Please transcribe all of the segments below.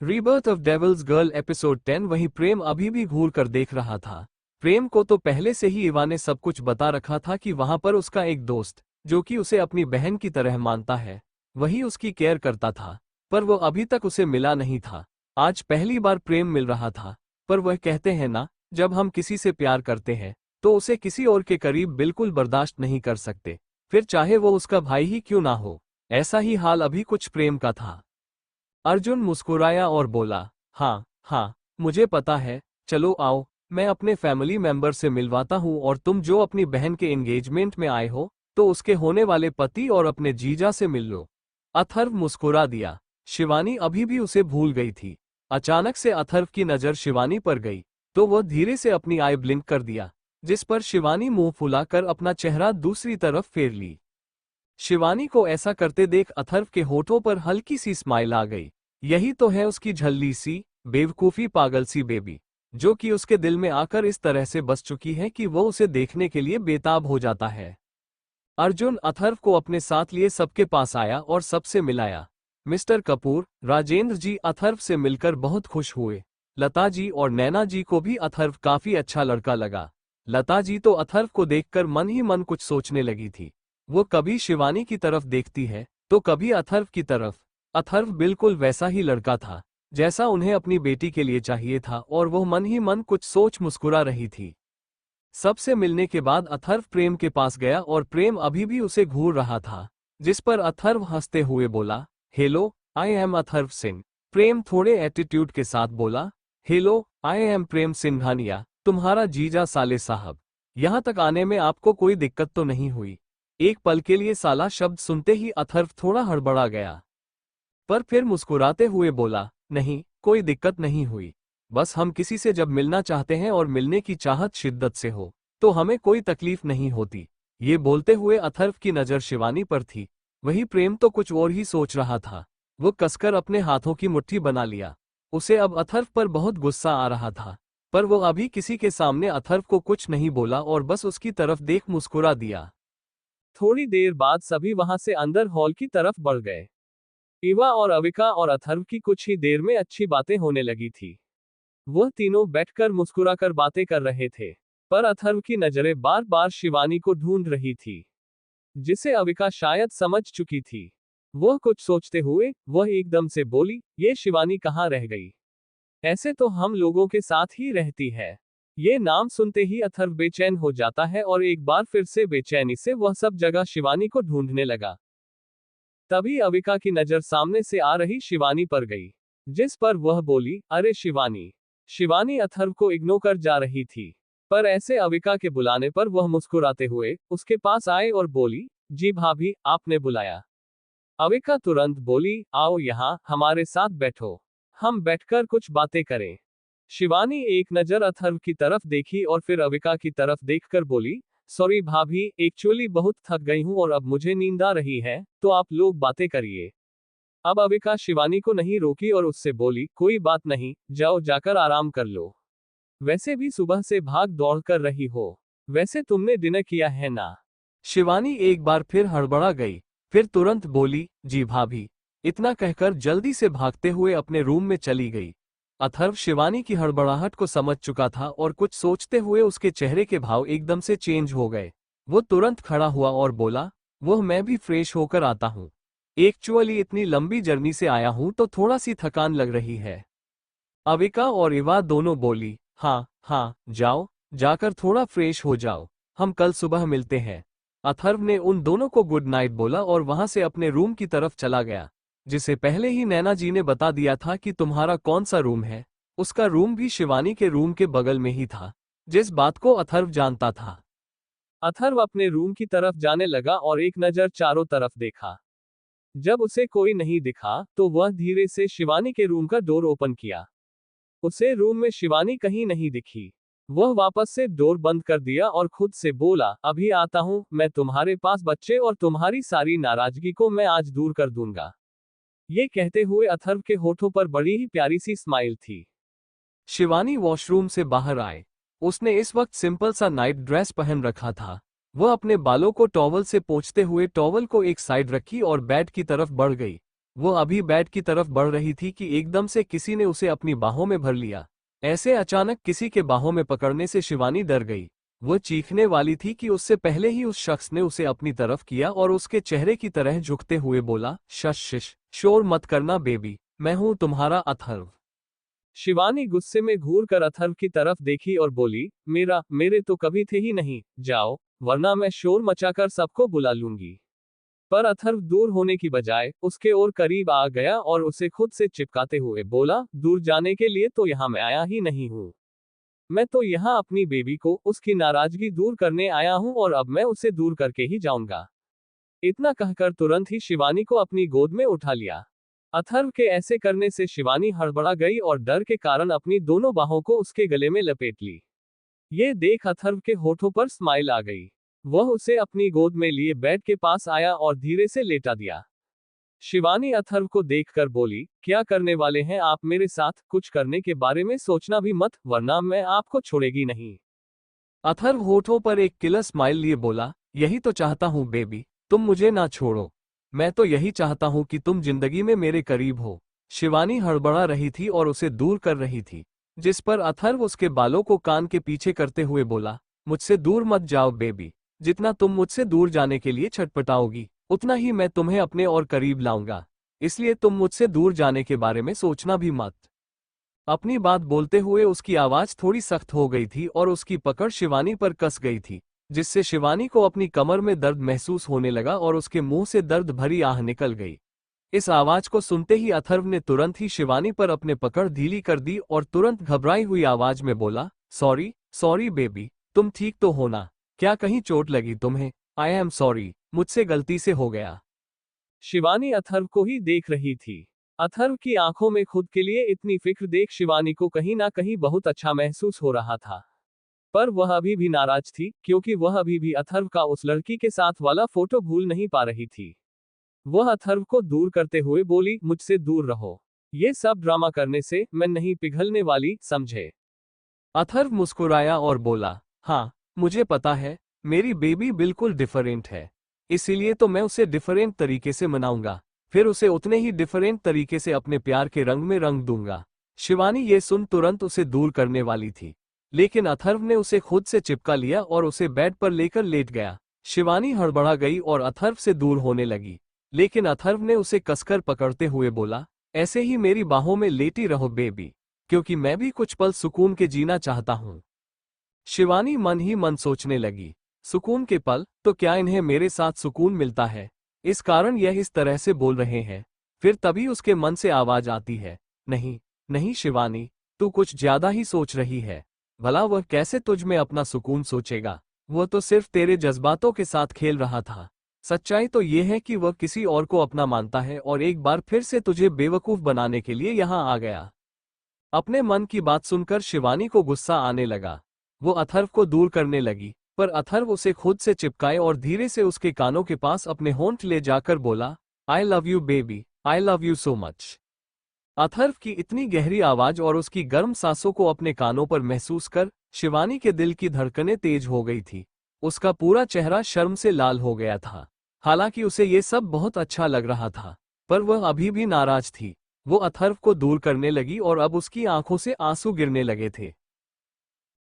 Rebirth of Devil's Girl episode 10। वहीं प्रेम अभी भी घूर कर देख रहा था। प्रेम को तो पहले से ही इवा ने सब कुछ बता रखा था कि वहां पर उसका एक दोस्त, जो कि उसे अपनी बहन की तरह मानता है, वही उसकी केयर करता था। पर वो अभी तक उसे मिला नहीं था। आज पहली बार प्रेम मिल रहा था। पर वह कहते हैं ना, जब हम किसी से प्यार करते हैं तो उसे किसी और के करीब बिल्कुल बर्दाश्त नहीं कर सकते, फिर चाहे वो उसका भाई ही क्यों ना हो। ऐसा ही हाल अभी कुछ प्रेम का था। अर्जुन मुस्कुराया और बोला, हाँ हाँ, मुझे पता है। चलो आओ, मैं अपने फैमिली मेंबर से मिलवाता हूँ, और तुम जो अपनी बहन के एंगेजमेंट में आए हो तो उसके होने वाले पति और अपने जीजा से मिल लो। अथर्व मुस्कुरा दिया। शिवानी अभी भी उसे भूल गई थी। अचानक से अथर्व की नजर शिवानी पर गई तो वह धीरे से अपनी आई ब्लिंक कर दिया, जिस पर शिवानी मुंह फुलाकर अपना चेहरा दूसरी तरफ फेर ली। शिवानी को ऐसा करते देख अथर्व के होठों पर हल्की सी स्माइल आ गई। यही तो है उसकी झल्ली सी, बेवकूफी पागल सी बेबी, जो कि उसके दिल में आकर इस तरह से बस चुकी है कि वो उसे देखने के लिए बेताब हो जाता है। अर्जुन अथर्व को अपने साथ लिए सबके पास आया और सबसे मिलाया। मिस्टर कपूर, राजेंद्र जी अथर्व से मिलकर बहुत खुश हुए। लता जी और नैना जी को भी अथर्व काफी अच्छा लड़का लगा। लता जी तो अथर्व को देखकर मन ही मन कुछ सोचने लगी थी। वो कभी शिवानी की तरफ देखती है तो कभी अथर्व की तरफ। अथर्व बिल्कुल वैसा ही लड़का था जैसा उन्हें अपनी बेटी के लिए चाहिए था, और वो मन ही मन कुछ सोच मुस्कुरा रही थी। सबसे मिलने के बाद अथर्व प्रेम के पास गया और प्रेम अभी भी उसे घूर रहा था, जिस पर अथर्व हंसते हुए बोला, hello, I am Atharv Singh. Prem थोड़े एटीट्यूड के साथ बोला, hello, I am Prem Singhania, तुम्हारा जीजा साले साहब। यहाँ तक आने में आपको कोई दिक्कत तो नहीं हुई? एक पल के लिए साला शब्द सुनते ही अथर्व थोड़ा हड़बड़ा गया, पर फिर मुस्कुराते हुए बोला, नहीं, कोई दिक्कत नहीं हुई। बस हम किसी से जब मिलना चाहते हैं और मिलने की चाहत शिद्दत से हो तो हमें कोई तकलीफ नहीं होती। ये बोलते हुए अथर्व की नज़र शिवानी पर थी। वही प्रेम तो कुछ और ही सोच रहा था। वो कसकर अपने हाथों की मुट्ठी बना लिया। उसे अब अथर्व पर बहुत गुस्सा आ रहा था, पर वो अभी किसी के सामने अथर्व को कुछ नहीं बोला और बस उसकी तरफ देख मुस्कुरा दिया। थोड़ी देर बाद सभी वहां से अंदर हॉल की तरफ बढ़ गए। इवा और अविका और अथर्व की कुछ ही देर में अच्छी बातें होने लगी थी। वह तीनों बैठकर मुस्कुराकर बातें कर रहे थे, पर अथर्व की नजरें बार बार शिवानी को ढूंढ रही थी, जिसे अविका शायद समझ चुकी थी। वह कुछ सोचते हुए वह एकदम से बोली, ये शिवानी कहाँ रह गई? ऐसे तो हम लोगों के साथ ही रहती है। ये नाम सुनते ही अथर्व बेचैन हो जाता है और एक बार फिर से बेचैनी से वह सब जगह शिवानी को ढूंढने लगा। तभी अविका की नजर सामने से आ रही शिवानी पर गई, जिस पर वह बोली, अरे शिवानी। शिवानी अथर्व को इग्नोर कर जा रही थी, पर ऐसे अविका के बुलाने पर वह मुस्कुराते हुए उसके पास आए और बोली, जी भाभी, आपने बुलाया? अविका तुरंत बोली, आओ यहाँ हमारे साथ बैठो, हम बैठकर कुछ बातें करें। शिवानी एक नजर अथर्व की तरफ देखी और फिर अविका की तरफ देखकर बोली, सॉरी भाभी, एक्चुअली बहुत थक गई हूं और अब मुझे नींद आ रही है, तो आप लोग बातें करिए। अब अविका शिवानी को नहीं रोकी और उससे बोली, कोई बात नहीं, जाओ जाकर आराम कर लो। वैसे भी सुबह से भाग दौड़ कर रही हो, वैसे तुमने डिनर किया है ना? शिवानी एक बार फिर हड़बड़ा गई, फिर तुरंत बोली, जी भाभी। इतना कहकर जल्दी से भागते हुए अपने रूम में चली गई। अथर्व शिवानी की हड़बड़ाहट को समझ चुका था और कुछ सोचते हुए उसके चेहरे के भाव एकदम से चेंज हो गए। वो तुरंत खड़ा हुआ और बोला, मैं भी फ्रेश होकर आता हूँ। एक्चुअली इतनी लंबी जर्नी से आया हूँ तो थोड़ा सी थकान लग रही है। अविका और इवा दोनों बोली, हाँ हाँ, जाओ, जाकर थोड़ा फ्रेश हो जाओ, हम कल सुबह मिलते हैं। अथर्व ने उन दोनों को गुड नाइट बोला और वहां से अपने रूम की तरफ चला गया, जिसे पहले ही नैना जी ने बता दिया था कि तुम्हारा कौन सा रूम है। उसका रूम भी शिवानी के रूम के बगल में ही था, जिस बात को अथर्व जानता था। अथर्व अपने रूम की तरफ जाने लगा और एक नजर चारों तरफ देखा। जब उसे कोई नहीं दिखा तो वह धीरे से शिवानी के रूम का डोर ओपन किया। उसे रूम में शिवानी कहीं नहीं दिखी। वह वापस से डोर बंद कर दिया और खुद से बोला, अभी आता हूं, मैं तुम्हारे पास बच्चे और तुम्हारी सारी नाराजगी को मैं आज दूर कर दूंगा। ये कहते हुए अथर्व के होठों पर बड़ी ही प्यारी सी स्माइल थी। शिवानी वॉशरूम से बाहर आए। उसने इस वक्त सिंपल सा नाइट ड्रेस पहन रखा था। वह अपने बालों को टॉवल से पोंछते हुए टॉवल को एक साइड रखी और बेड की तरफ बढ़ गई। वो अभी बेड की तरफ बढ़ रही थी कि एकदम से किसी ने उसे अपनी बाहों में भर लिया। ऐसे अचानक किसी के बाहों में पकड़ने से शिवानी डर गई। वो चीखने वाली थी कि उससे पहले ही उस शख्स ने उसे अपनी तरफ किया और उसके चेहरे की तरह झुकते हुए बोला, शश, शोर मत करना बेबी, मैं हूं तुम्हारा अथर्व। शिवानी गुस्से में घूर कर अथर्व की तरफ देखी और बोली, मेरे तो कभी थे ही नहीं, जाओ, वरना मैं शोर मचाकर सबको बुला लूंगी। पर अथर्व दूर होने की बजाय उसके और करीब आ गया और उसे खुद से चिपकाते हुए बोला, दूर जाने के लिए तो यहाँ मैं आया ही नहीं हूँ। मैं तो यहाँ अपनी बेबी को उसकी नाराजगी दूर करने आया हूँ और अब मैं उसे दूर करके ही जाऊंगा। इतना कहकर तुरंत ही शिवानी को अपनी गोद में उठा लिया। अथर्व के ऐसे करने से शिवानी हड़बड़ा गई और डर के कारण अपनी दोनों बाहों को उसके गले में लपेट ली। ये देख अथर्व के होठों पर स्माइल आ गई। वह उसे अपनी गोद में लिए बेड के पास आया और धीरे से लेटा दिया। शिवानी अथर्व को देखकर बोली, क्या करने वाले हैं आप मेरे साथ? कुछ करने के बारे में सोचना भी मत, वरना मैं आपको छोड़ेगी नहीं। अथर्व होठों पर एक किलर स्माइल लिए बोला, यही तो चाहता हूँ बेबी, तुम मुझे ना छोड़ो। मैं तो यही चाहता हूँ कि तुम जिंदगी में मेरे करीब हो। शिवानी हड़बड़ा रही थी और उसे दूर कर रही थी, जिस पर अथर्व उसके बालों को कान के पीछे करते हुए बोला, मुझसे दूर मत जाओ बेबी, जितना तुम मुझसे दूर जाने के लिए छटपटाओगी, उतना ही मैं तुम्हें अपने और करीब लाऊंगा। इसलिए तुम मुझसे दूर जाने के बारे में सोचना भी मत। अपनी बात बोलते हुए उसकी आवाज थोड़ी सख्त हो गई थी और उसकी पकड़ शिवानी पर कस गई थी, जिससे शिवानी को अपनी कमर में दर्द महसूस होने लगा और उसके मुंह से दर्द भरी आह निकल गई। इस आवाज को सुनते ही अथर्व ने तुरंत ही शिवानी पर अपने पकड़ ढीली कर दी और तुरंत घबराई हुई आवाज में बोला, सॉरी बेबी, तुम ठीक तो हो ना? क्या कहीं चोट लगी तुम्हें? आई एम सॉरी, मुझसे गलती से हो गया। शिवानी अथर्व को ही देख रही थी। अथर्व की आंखों में खुद के लिए इतनी फिक्र देख शिवानी को कहीं ना कहीं बहुत अच्छा महसूस हो रहा था। पर वह अभी भी नाराज थी, क्योंकि वह अभी भी अथर्व का उस लड़की के साथ वाला फोटो भूल नहीं पा रही थी। वह अथर्व को दूर करते हुए बोली, मुझसे दूर रहो। ये सब ड्रामा करने से मैं नहीं पिघलने वाली, समझे? अथर्व मुस्कुराया और बोला, हाँ, मुझे पता है, मेरी बेबी बिल्कुल डिफरेंट है। इसीलिए तो मैं उसे डिफरेंट तरीके से मनाऊंगा, फिर उसे उतने ही डिफरेंट तरीके से अपने प्यार के रंग में रंग दूंगा। शिवानी ये सुन तुरंत उसे दूर करने वाली थी, लेकिन अथर्व ने उसे खुद से चिपका लिया और उसे बेड पर लेकर लेट गया। शिवानी हड़बड़ा गई और अथर्व से दूर होने लगी, लेकिन अथर्व ने उसे कसकर पकड़ते हुए बोला, ऐसे ही मेरी बाहों में लेटी रहो बेबी, क्योंकि मैं भी कुछ पल सुकून के जीना चाहता हूं। शिवानी मन ही मन सोचने लगी, सुकून के पल, तो क्या इन्हें मेरे साथ सुकून मिलता है? इस कारण यह इस तरह से बोल रहे हैं। फिर तभी उसके मन से आवाज आती है, नहीं नहीं शिवानी, तू कुछ ज्यादा ही सोच रही है। भला वह कैसे तुझ में अपना सुकून सोचेगा? वह तो सिर्फ तेरे जज्बातों के साथ खेल रहा था। सच्चाई तो यह है कि वह किसी और को अपना मानता है और एक बार फिर से तुझे बेवकूफ बनाने के लिए यहाँ आ गया। अपने मन की बात सुनकर शिवानी को गुस्सा आने लगा। वो अथर्व को दूर करने लगी, पर अथर्व उसे खुद से चिपकाए और धीरे से उसके कानों के पास अपने होंठ ले जाकर बोला, I love you baby, I love you so much. Atharva की इतनी गहरी आवाज और उसकी गर्म सांसों को अपने कानों पर महसूस कर शिवानी के दिल की धड़कनें तेज हो गई थी। उसका पूरा चेहरा शर्म से लाल हो गया था। हालांकि उसे ये सब बहुत अच्छा लग रहा था, पर वह अभी भी नाराज थी। वो अथर्व को दूर करने लगी और अब उसकी आंखों से आंसू गिरने लगे थे।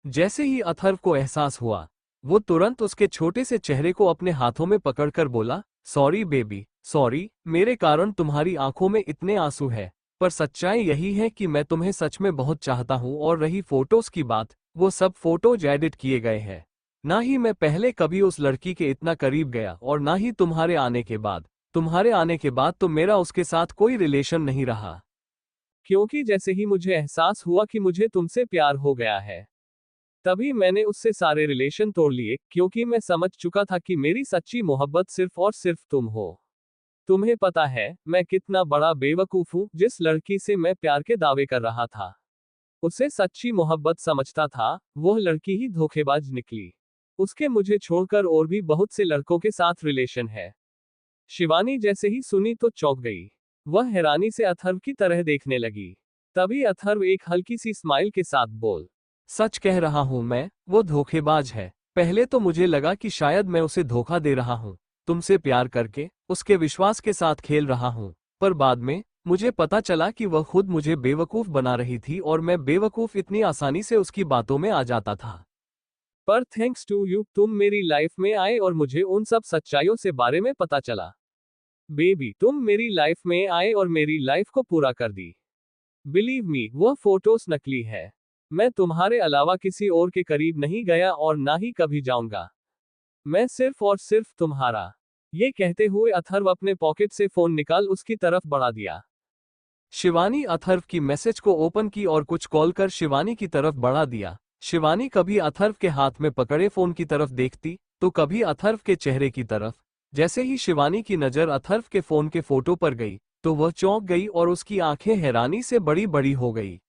जैसे ही अथर्व को एहसास हुआ, वो तुरंत उसके छोटे से चेहरे को अपने हाथों में पकड़कर बोला, सॉरी बेबी, सॉरी, मेरे कारण तुम्हारी आंखों में इतने आंसू है। पर सच्चाई यही है कि मैं तुम्हें सच में बहुत चाहता हूँ और रही फोटोज की बात, वो सब फोटोज एडिट किए गए हैं। ना ही मैं पहले कभी उस लड़की के इतना करीब गया और ना ही तुम्हारे आने के बाद। तुम्हारे आने के बाद तो मेरा उसके साथ कोई रिलेशन नहीं रहा, क्योंकि जैसे ही मुझे एहसास हुआ कि मुझे तुमसे प्यार हो गया है, तभी मैंने उससे सारे रिलेशन तोड़ लिए, क्योंकि मैं समझ चुका था कि मेरी सच्ची मोहब्बत सिर्फ और सिर्फ तुम हो। तुम्हें पता है मैं कितना बड़ा बेवकूफ हूँ? जिस लड़की से मैं प्यार के दावे कर रहा था, उसे सच्ची मोहब्बत समझता था, वह लड़की ही धोखेबाज निकली। उसके मुझे छोड़कर और भी बहुत से लड़कों के साथ रिलेशन है। शिवानी जैसे ही सुनी तो चौंक गई। वह हैरानी से अथर्व की तरह देखने लगी। तभी अथर्व एक हल्की सी स्माइल के साथ बोल, सच कह रहा हूं मैं, वो धोखेबाज है। पहले तो मुझे लगा कि शायद मैं उसे धोखा दे रहा हूं, तुमसे प्यार करके उसके विश्वास के साथ खेल रहा हूं। पर बाद में मुझे पता चला कि वह खुद मुझे बेवकूफ बना रही थी और मैं बेवकूफ इतनी आसानी से उसकी बातों में आ जाता था। पर थैंक्स टू यू तुम मेरी लाइफ में आए और मुझे उन सब सच्चाइयों से बारे में पता चला। बेबी तुम मेरी लाइफ में आए और मेरी लाइफ को पूरा कर दी। बिलीव मी वह फोटोज नकली है। मैं तुम्हारे अलावा किसी और के करीब नहीं गया और ना ही कभी जाऊंगा। मैं सिर्फ और सिर्फ तुम्हारा। ये कहते हुए अथर्व अपने पॉकेट से फोन निकाल उसकी तरफ बढ़ा दिया। शिवानी अथर्व की मैसेज को ओपन की और कुछ कॉल कर शिवानी की तरफ बढ़ा दिया। शिवानी कभी अथर्व के हाथ में पकड़े फोन की तरफ देखती तो कभी अथर्व के चेहरे की तरफ। जैसे ही शिवानी की नजर अथर्व के फोन के फोटो पर गई तो वह चौंक गई और उसकी आंखें हैरानी से बड़ी बड़ी हो गई।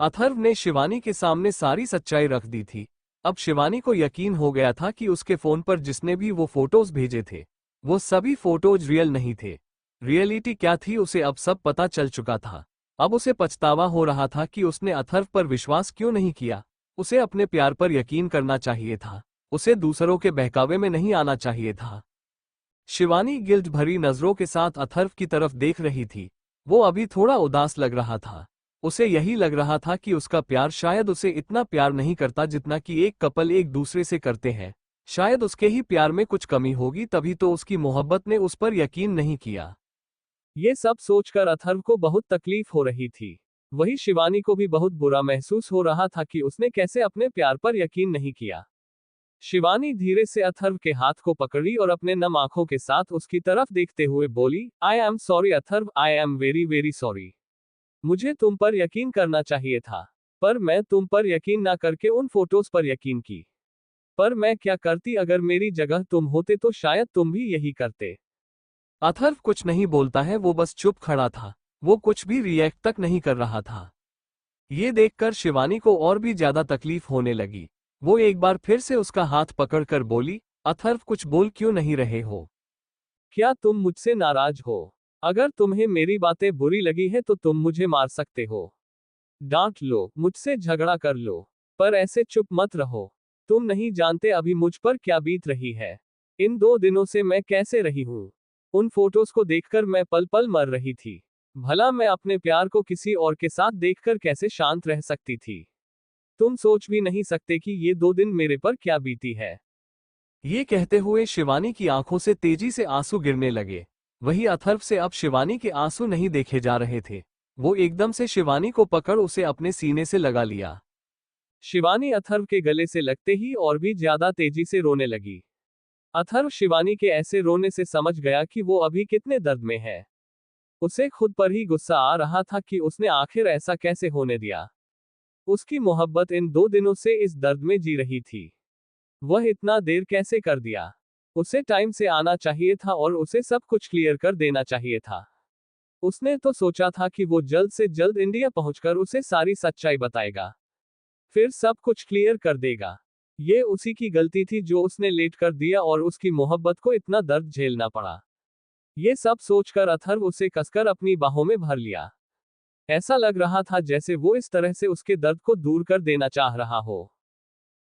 अथर्व ने शिवानी के सामने सारी सच्चाई रख दी थी। अब शिवानी को यकीन हो गया था कि उसके फोन पर जिसने भी वो फोटोज भेजे थे वो सभी फोटोज रियल नहीं थे। रियलिटी क्या थी उसे अब सब पता चल चुका था। अब उसे पछतावा हो रहा था कि उसने अथर्व पर विश्वास क्यों नहीं किया। उसे अपने प्यार पर यकीन करना चाहिए था। उसे दूसरों के बहकावे में नहीं आना चाहिए था। शिवानी गिल्ट भरी नजरों के साथ अथर्व की तरफ देख रही थी। वो अभी थोड़ा उदास लग रहा था। उसे यही लग रहा था कि उसका प्यार शायद उसे इतना प्यार नहीं करता जितना कि एक कपल एक दूसरे से करते हैं। शायद उसके ही प्यार में कुछ कमी होगी तभी तो उसकी मोहब्बत ने उस पर यकीन नहीं किया। ये सब सोचकर अथर्व को बहुत तकलीफ हो रही थी। वही शिवानी को भी बहुत बुरा महसूस हो रहा था कि उसने कैसे अपने प्यार पर यकीन नहीं किया। शिवानी धीरे से अथर्व के हाथ को पकड़ी और अपने नम आंखों के साथ उसकी तरफ देखते हुए बोली, I am sorry Atharva, I am very very sorry. मुझे तुम पर यकीन करना चाहिए था, पर मैं तुम पर यकीन ना करके उन फोटोज पर यकीन की। पर मैं क्या करती, अगर मेरी जगह तुम होते तो शायद तुम भी यही करते। अथर्व कुछ नहीं बोलता है, वो बस चुप खड़ा था। वो कुछ भी रिएक्ट तक नहीं कर रहा था। ये देखकर शिवानी को और भी ज्यादा तकलीफ होने लगी। वो एक बार फिर से उसका हाथ पकड़कर बोली, अथर्व कुछ बोल क्यों नहीं रहे हो? क्या तुम मुझसे नाराज हो? अगर तुम्हें मेरी बातें बुरी लगी है तो तुम मुझे मार सकते हो, डांट लो, मुझसे झगड़ा कर लो, पर ऐसे चुप मत रहो। तुम नहीं जानते अभी मुझ पर क्या बीत रही है। इन 2 दिनों से मैं कैसे रही हूँ। उन फोटोज को देखकर मैं पल पल मर रही थी। भला मैं अपने प्यार को किसी और के साथ देखकर कैसे शांत रह सकती थी। तुम सोच भी नहीं सकते कि ये 2 दिन मेरे पर क्या बीती है। ये कहते हुए शिवानी की आंखों से तेजी से आंसू गिरने लगे। वही अथर्व से अब शिवानी के आंसू नहीं देखे जा रहे थे। वो एकदम से शिवानी को पकड़ उसे अपने सीने से लगा लिया। शिवानी अथर्व के गले से लगते ही और भी ज्यादा तेजी से रोने लगी। अथर्व शिवानी के ऐसे रोने से समझ गया कि वो अभी कितने दर्द में है। उसे खुद पर ही गुस्सा आ रहा था कि उसने आखिर ऐसा कैसे होने दिया। उसकी मोहब्बत इन 2 दिनों से इस दर्द में जी रही थी। वह इतना देर कैसे कर दिया। उसे टाइम से आना चाहिए था और उसे सब कुछ क्लियर कर देना चाहिए था। उसने तो सोचा था कि वो जल्द से जल्द इंडिया पहुंचकर उसे सारी सच्चाई बताएगा, फिर सब कुछ क्लियर कर देगा। ये उसी की गलती थी जो उसने लेट कर दिया और उसकी मोहब्बत को इतना दर्द झेलना पड़ा। ये सब सोचकर अथर्व उसे कसकर अपनी बाहों में भर लिया। ऐसा लग रहा था जैसे वो इस तरह से उसके दर्द को दूर कर देना चाह रहा हो।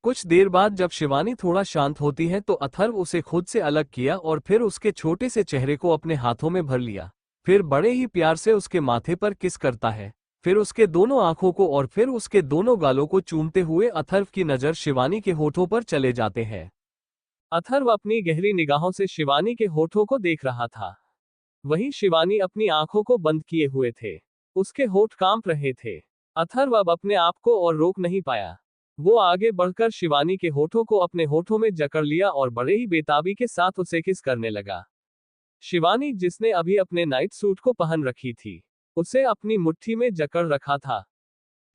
कुछ देर बाद जब शिवानी थोड़ा शांत होती है तो अथर्व उसे खुद से अलग किया और फिर उसके छोटे से चेहरे को अपने हाथों में भर लिया। फिर बड़े ही प्यार से उसके माथे पर किस करता है, फिर उसके दोनों आंखों को और फिर उसके दोनों गालों को चूमते हुए अथर्व की नजर शिवानी के होठों पर चले जाते हैं। अथर्व अपनी गहरी निगाहों से शिवानी के होठों को देख रहा था। वहीं शिवानी अपनी आंखों को बंद किए हुए थे। उसके होठ कांप रहे थे। अथर्व अब अपने आप को और रोक नहीं पाया। वो आगे बढ़कर शिवानी के होठों को अपने होठों में जकड़ लिया और बड़े ही बेताबी के साथ उसे किस करने लगा। शिवानी जिसने अभी अपने नाइट सूट को पहन रखी थी, उसे अपनी मुट्ठी में जकड़ रखा था।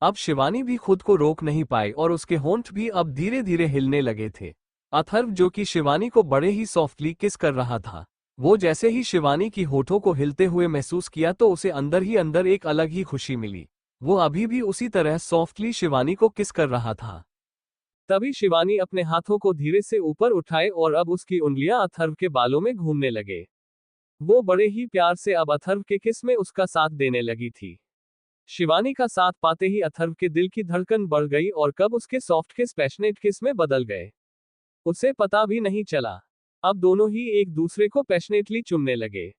अब शिवानी भी खुद को रोक नहीं पाई और उसके होंठ भी अब धीरे धीरे हिलने लगे थे। अथर्व जो कि शिवानी को बड़े ही सॉफ्टली किस कर रहा था, वो जैसे ही शिवानी की होठों को हिलते हुए महसूस किया तो उसे अंदर ही अंदर एक अलग ही खुशी मिली। वो अभी भी उसी तरह सॉफ्टली शिवानी को किस कर रहा था। तभी शिवानी अपने हाथों को धीरे से ऊपर उठाए और अब उसकी उंगलियां अथर्व के बालों में घूमने लगे। वो बड़े ही प्यार से अब अथर्व के किस में उसका साथ देने लगी थी। शिवानी का साथ पाते ही अथर्व के दिल की धड़कन बढ़ गई और कब उसके सॉफ्ट किस पैशनेट किस में बदल गए, उसे पता भी नहीं चला। अब दोनों ही एक दूसरे को पैशनेटली चूमने लगे।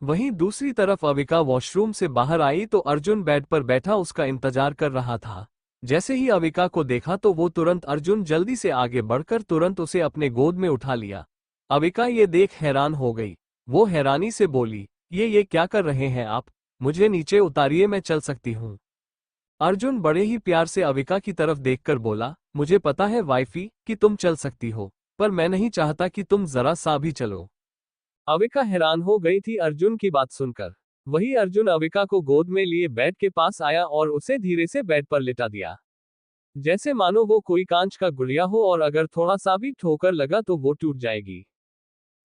वहीं दूसरी तरफ अविका वॉशरूम से बाहर आई तो अर्जुन बेड पर बैठा उसका इंतजार कर रहा था। जैसे ही अविका को देखा तो वो तुरंत अर्जुन जल्दी से आगे बढ़कर तुरंत उसे अपने गोद में उठा लिया। अविका ये देख हैरान हो गई। वो हैरानी से बोली, ये क्या कर रहे हैं आप? मुझे नीचे उतारिए, मैं चल सकती हूँ। अर्जुन बड़े ही प्यार से अविका की तरफ देखकर बोला, मुझे पता है वाइफी कि तुम चल सकती हो, पर मैं नहीं चाहता कि तुम जरा सा भी चलो। अविका हैरान हो गई थी अर्जुन की बात सुनकर। वही अर्जुन अविका को गोद में लिए बेड के पास आया और उसे धीरे से बेड पर लिटा दिया, जैसे मानो वो कोई कांच का गुड़िया हो और अगर थोड़ा सा भी ठोकर लगा तो वो टूट जाएगी।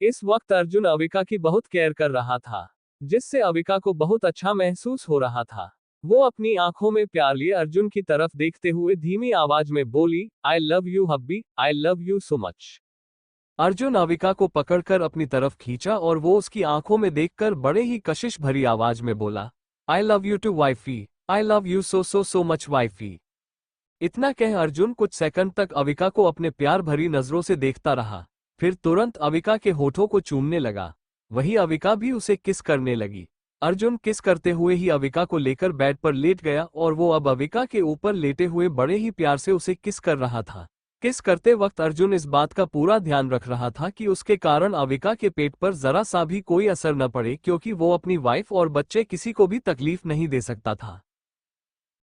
इस वक्त अर्जुन अविका की बहुत केयर कर रहा था, जिससे अविका को बहुत अच्छा महसूस हो रहा था। वो अपनी आंखों में प्यार लिए अर्जुन की तरफ देखते हुए धीमी आवाज में बोली, I love you hubby, I love you so much. Arjun Avika को पकड़कर अपनी तरफ खींचा और वो उसकी आंखों में देखकर बड़े ही कशिश भरी आवाज में बोला, I love you too wifey, I love you so much wifey. इतना कह अर्जुन कुछ सेकंड तक अविका को अपने प्यार भरी नजरों से देखता रहा, फिर तुरंत अविका के होठों को चूमने लगा। वही अविका भी उसे किस करने लगी। अर्जुन किस करते हुए ही अविका को लेकर बेड पर लेट गया और वो अब अविका के ऊपर लेटे हुए बड़े ही प्यार से उसे किस कर रहा था। किस करते वक्त अर्जुन इस बात का पूरा ध्यान रख रहा था कि उसके कारण अविका के पेट पर जरा सा भी कोई असर न पड़े, क्योंकि वो अपनी वाइफ और बच्चे किसी को भी तकलीफ नहीं दे सकता था।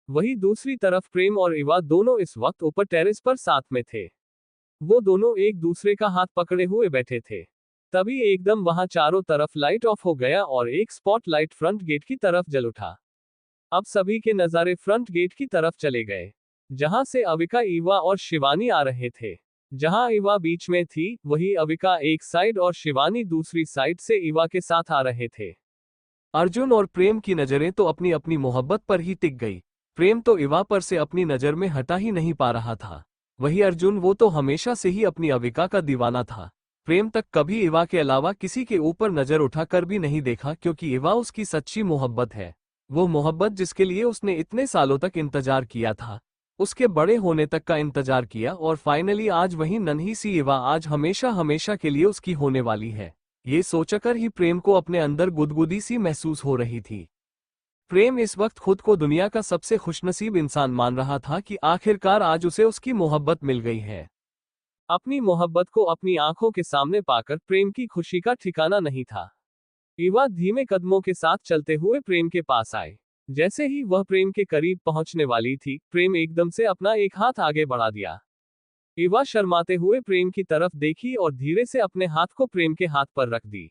वहीं दूसरी तरफ प्रेम और इवा दोनों इस वक्त ऊपर टेरेस पर साथ में थे। वो दोनों एक दूसरे का हाथ पकड़े हुए बैठे थे। तभी एकदम वहां चारों तरफ लाइट ऑफ हो गया और एक स्पॉट लाइट फ्रंट गेट की तरफ जल उठा। अब सभी के नजारे फ्रंट गेट की तरफ चले गए, जहां से अविका, इवा और शिवानी आ रहे थे। जहां इवा बीच में थी, वही अविका एक साइड और शिवानी दूसरी साइड से इवा के साथ आ रहे थे। अर्जुन और प्रेम की नजरें तो अपनी अपनी मोहब्बत पर ही टिक गई। प्रेम तो इवा पर से अपनी नजर में हटा ही नहीं पा रहा था। वही अर्जुन, वो तो हमेशा से ही अपनी अविका का दीवाना था। प्रेम तक कभी इवा के अलावा किसी के ऊपर नजर उठाकर भी नहीं देखा, क्योंकि इवा उसकी सच्ची मोहब्बत है। वो मोहब्बत जिसके लिए उसने इतने सालों तक इंतजार किया था, उसके बड़े होने तक का इंतजार किया, और फाइनली आज वही नन्ही सी इवा आज हमेशा हमेशा के लिए उसकी होने वाली है। ये सोचकर ही प्रेम को अपने अंदर गुदगुदी सी महसूस हो रही थी। प्रेम इस वक्त खुद को दुनिया का सबसे खुशनसीब इंसान मान रहा था कि आखिरकार आज उसे उसकी मोहब्बत मिल गई है। अपनी मोहब्बत को अपनी आंखों के सामने पाकर प्रेम की खुशी का ठिकाना नहीं था। इवा धीमे कदमों के साथ चलते हुए प्रेम के पास आए। जैसे ही वह प्रेम के करीब पहुंचने वाली थी, प्रेम एकदम से अपना एक हाथ आगे बढ़ा दिया। इवा शर्माते हुए प्रेम की तरफ देखी और धीरे से अपने हाथ को प्रेम के हाथ पर रख दी।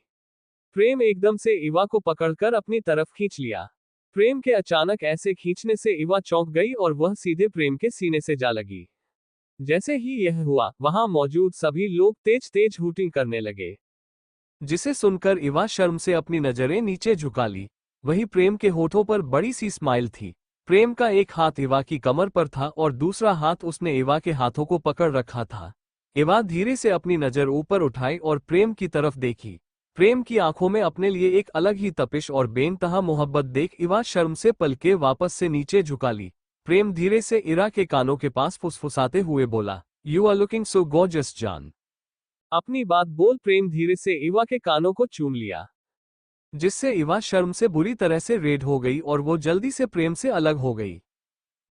प्रेम एकदम से इवा को पकड़कर अपनी तरफ खींच लिया। प्रेम के अचानक ऐसे खींचने से इवा चौंक गई और वह सीधे प्रेम के सीने से जा लगी। जैसे ही यह हुआ, वहां मौजूद सभी लोग तेज तेज हूटिंग करने लगे, जिसे सुनकर इवा शर्म से अपनी नजरें नीचे झुका ली। वही प्रेम के होठों पर बड़ी सी स्माइल थी। प्रेम का एक हाथ इवा की कमर पर था और दूसरा हाथ उसने इवा के हाथों को पकड़ रखा था। इवा धीरे से अपनी नजर ऊपर उठाई और प्रेम की तरफ देखी। प्रेम की आंखों में अपने लिए एक अलग ही तपिश और बेनतहा मोहब्बत देख इवा शर्म से पलके वापस से नीचे झुका ली। प्रेम धीरे से इरा के कानों के पास फुसफुसाते हुए बोला, you are looking so gorgeous जान। अपनी बात बोल प्रेम धीरे से इवा के कानों को चूम लिया, जिससे इवा शर्म से बुरी तरह से रेड हो गई और वो जल्दी से प्रेम से अलग हो गई।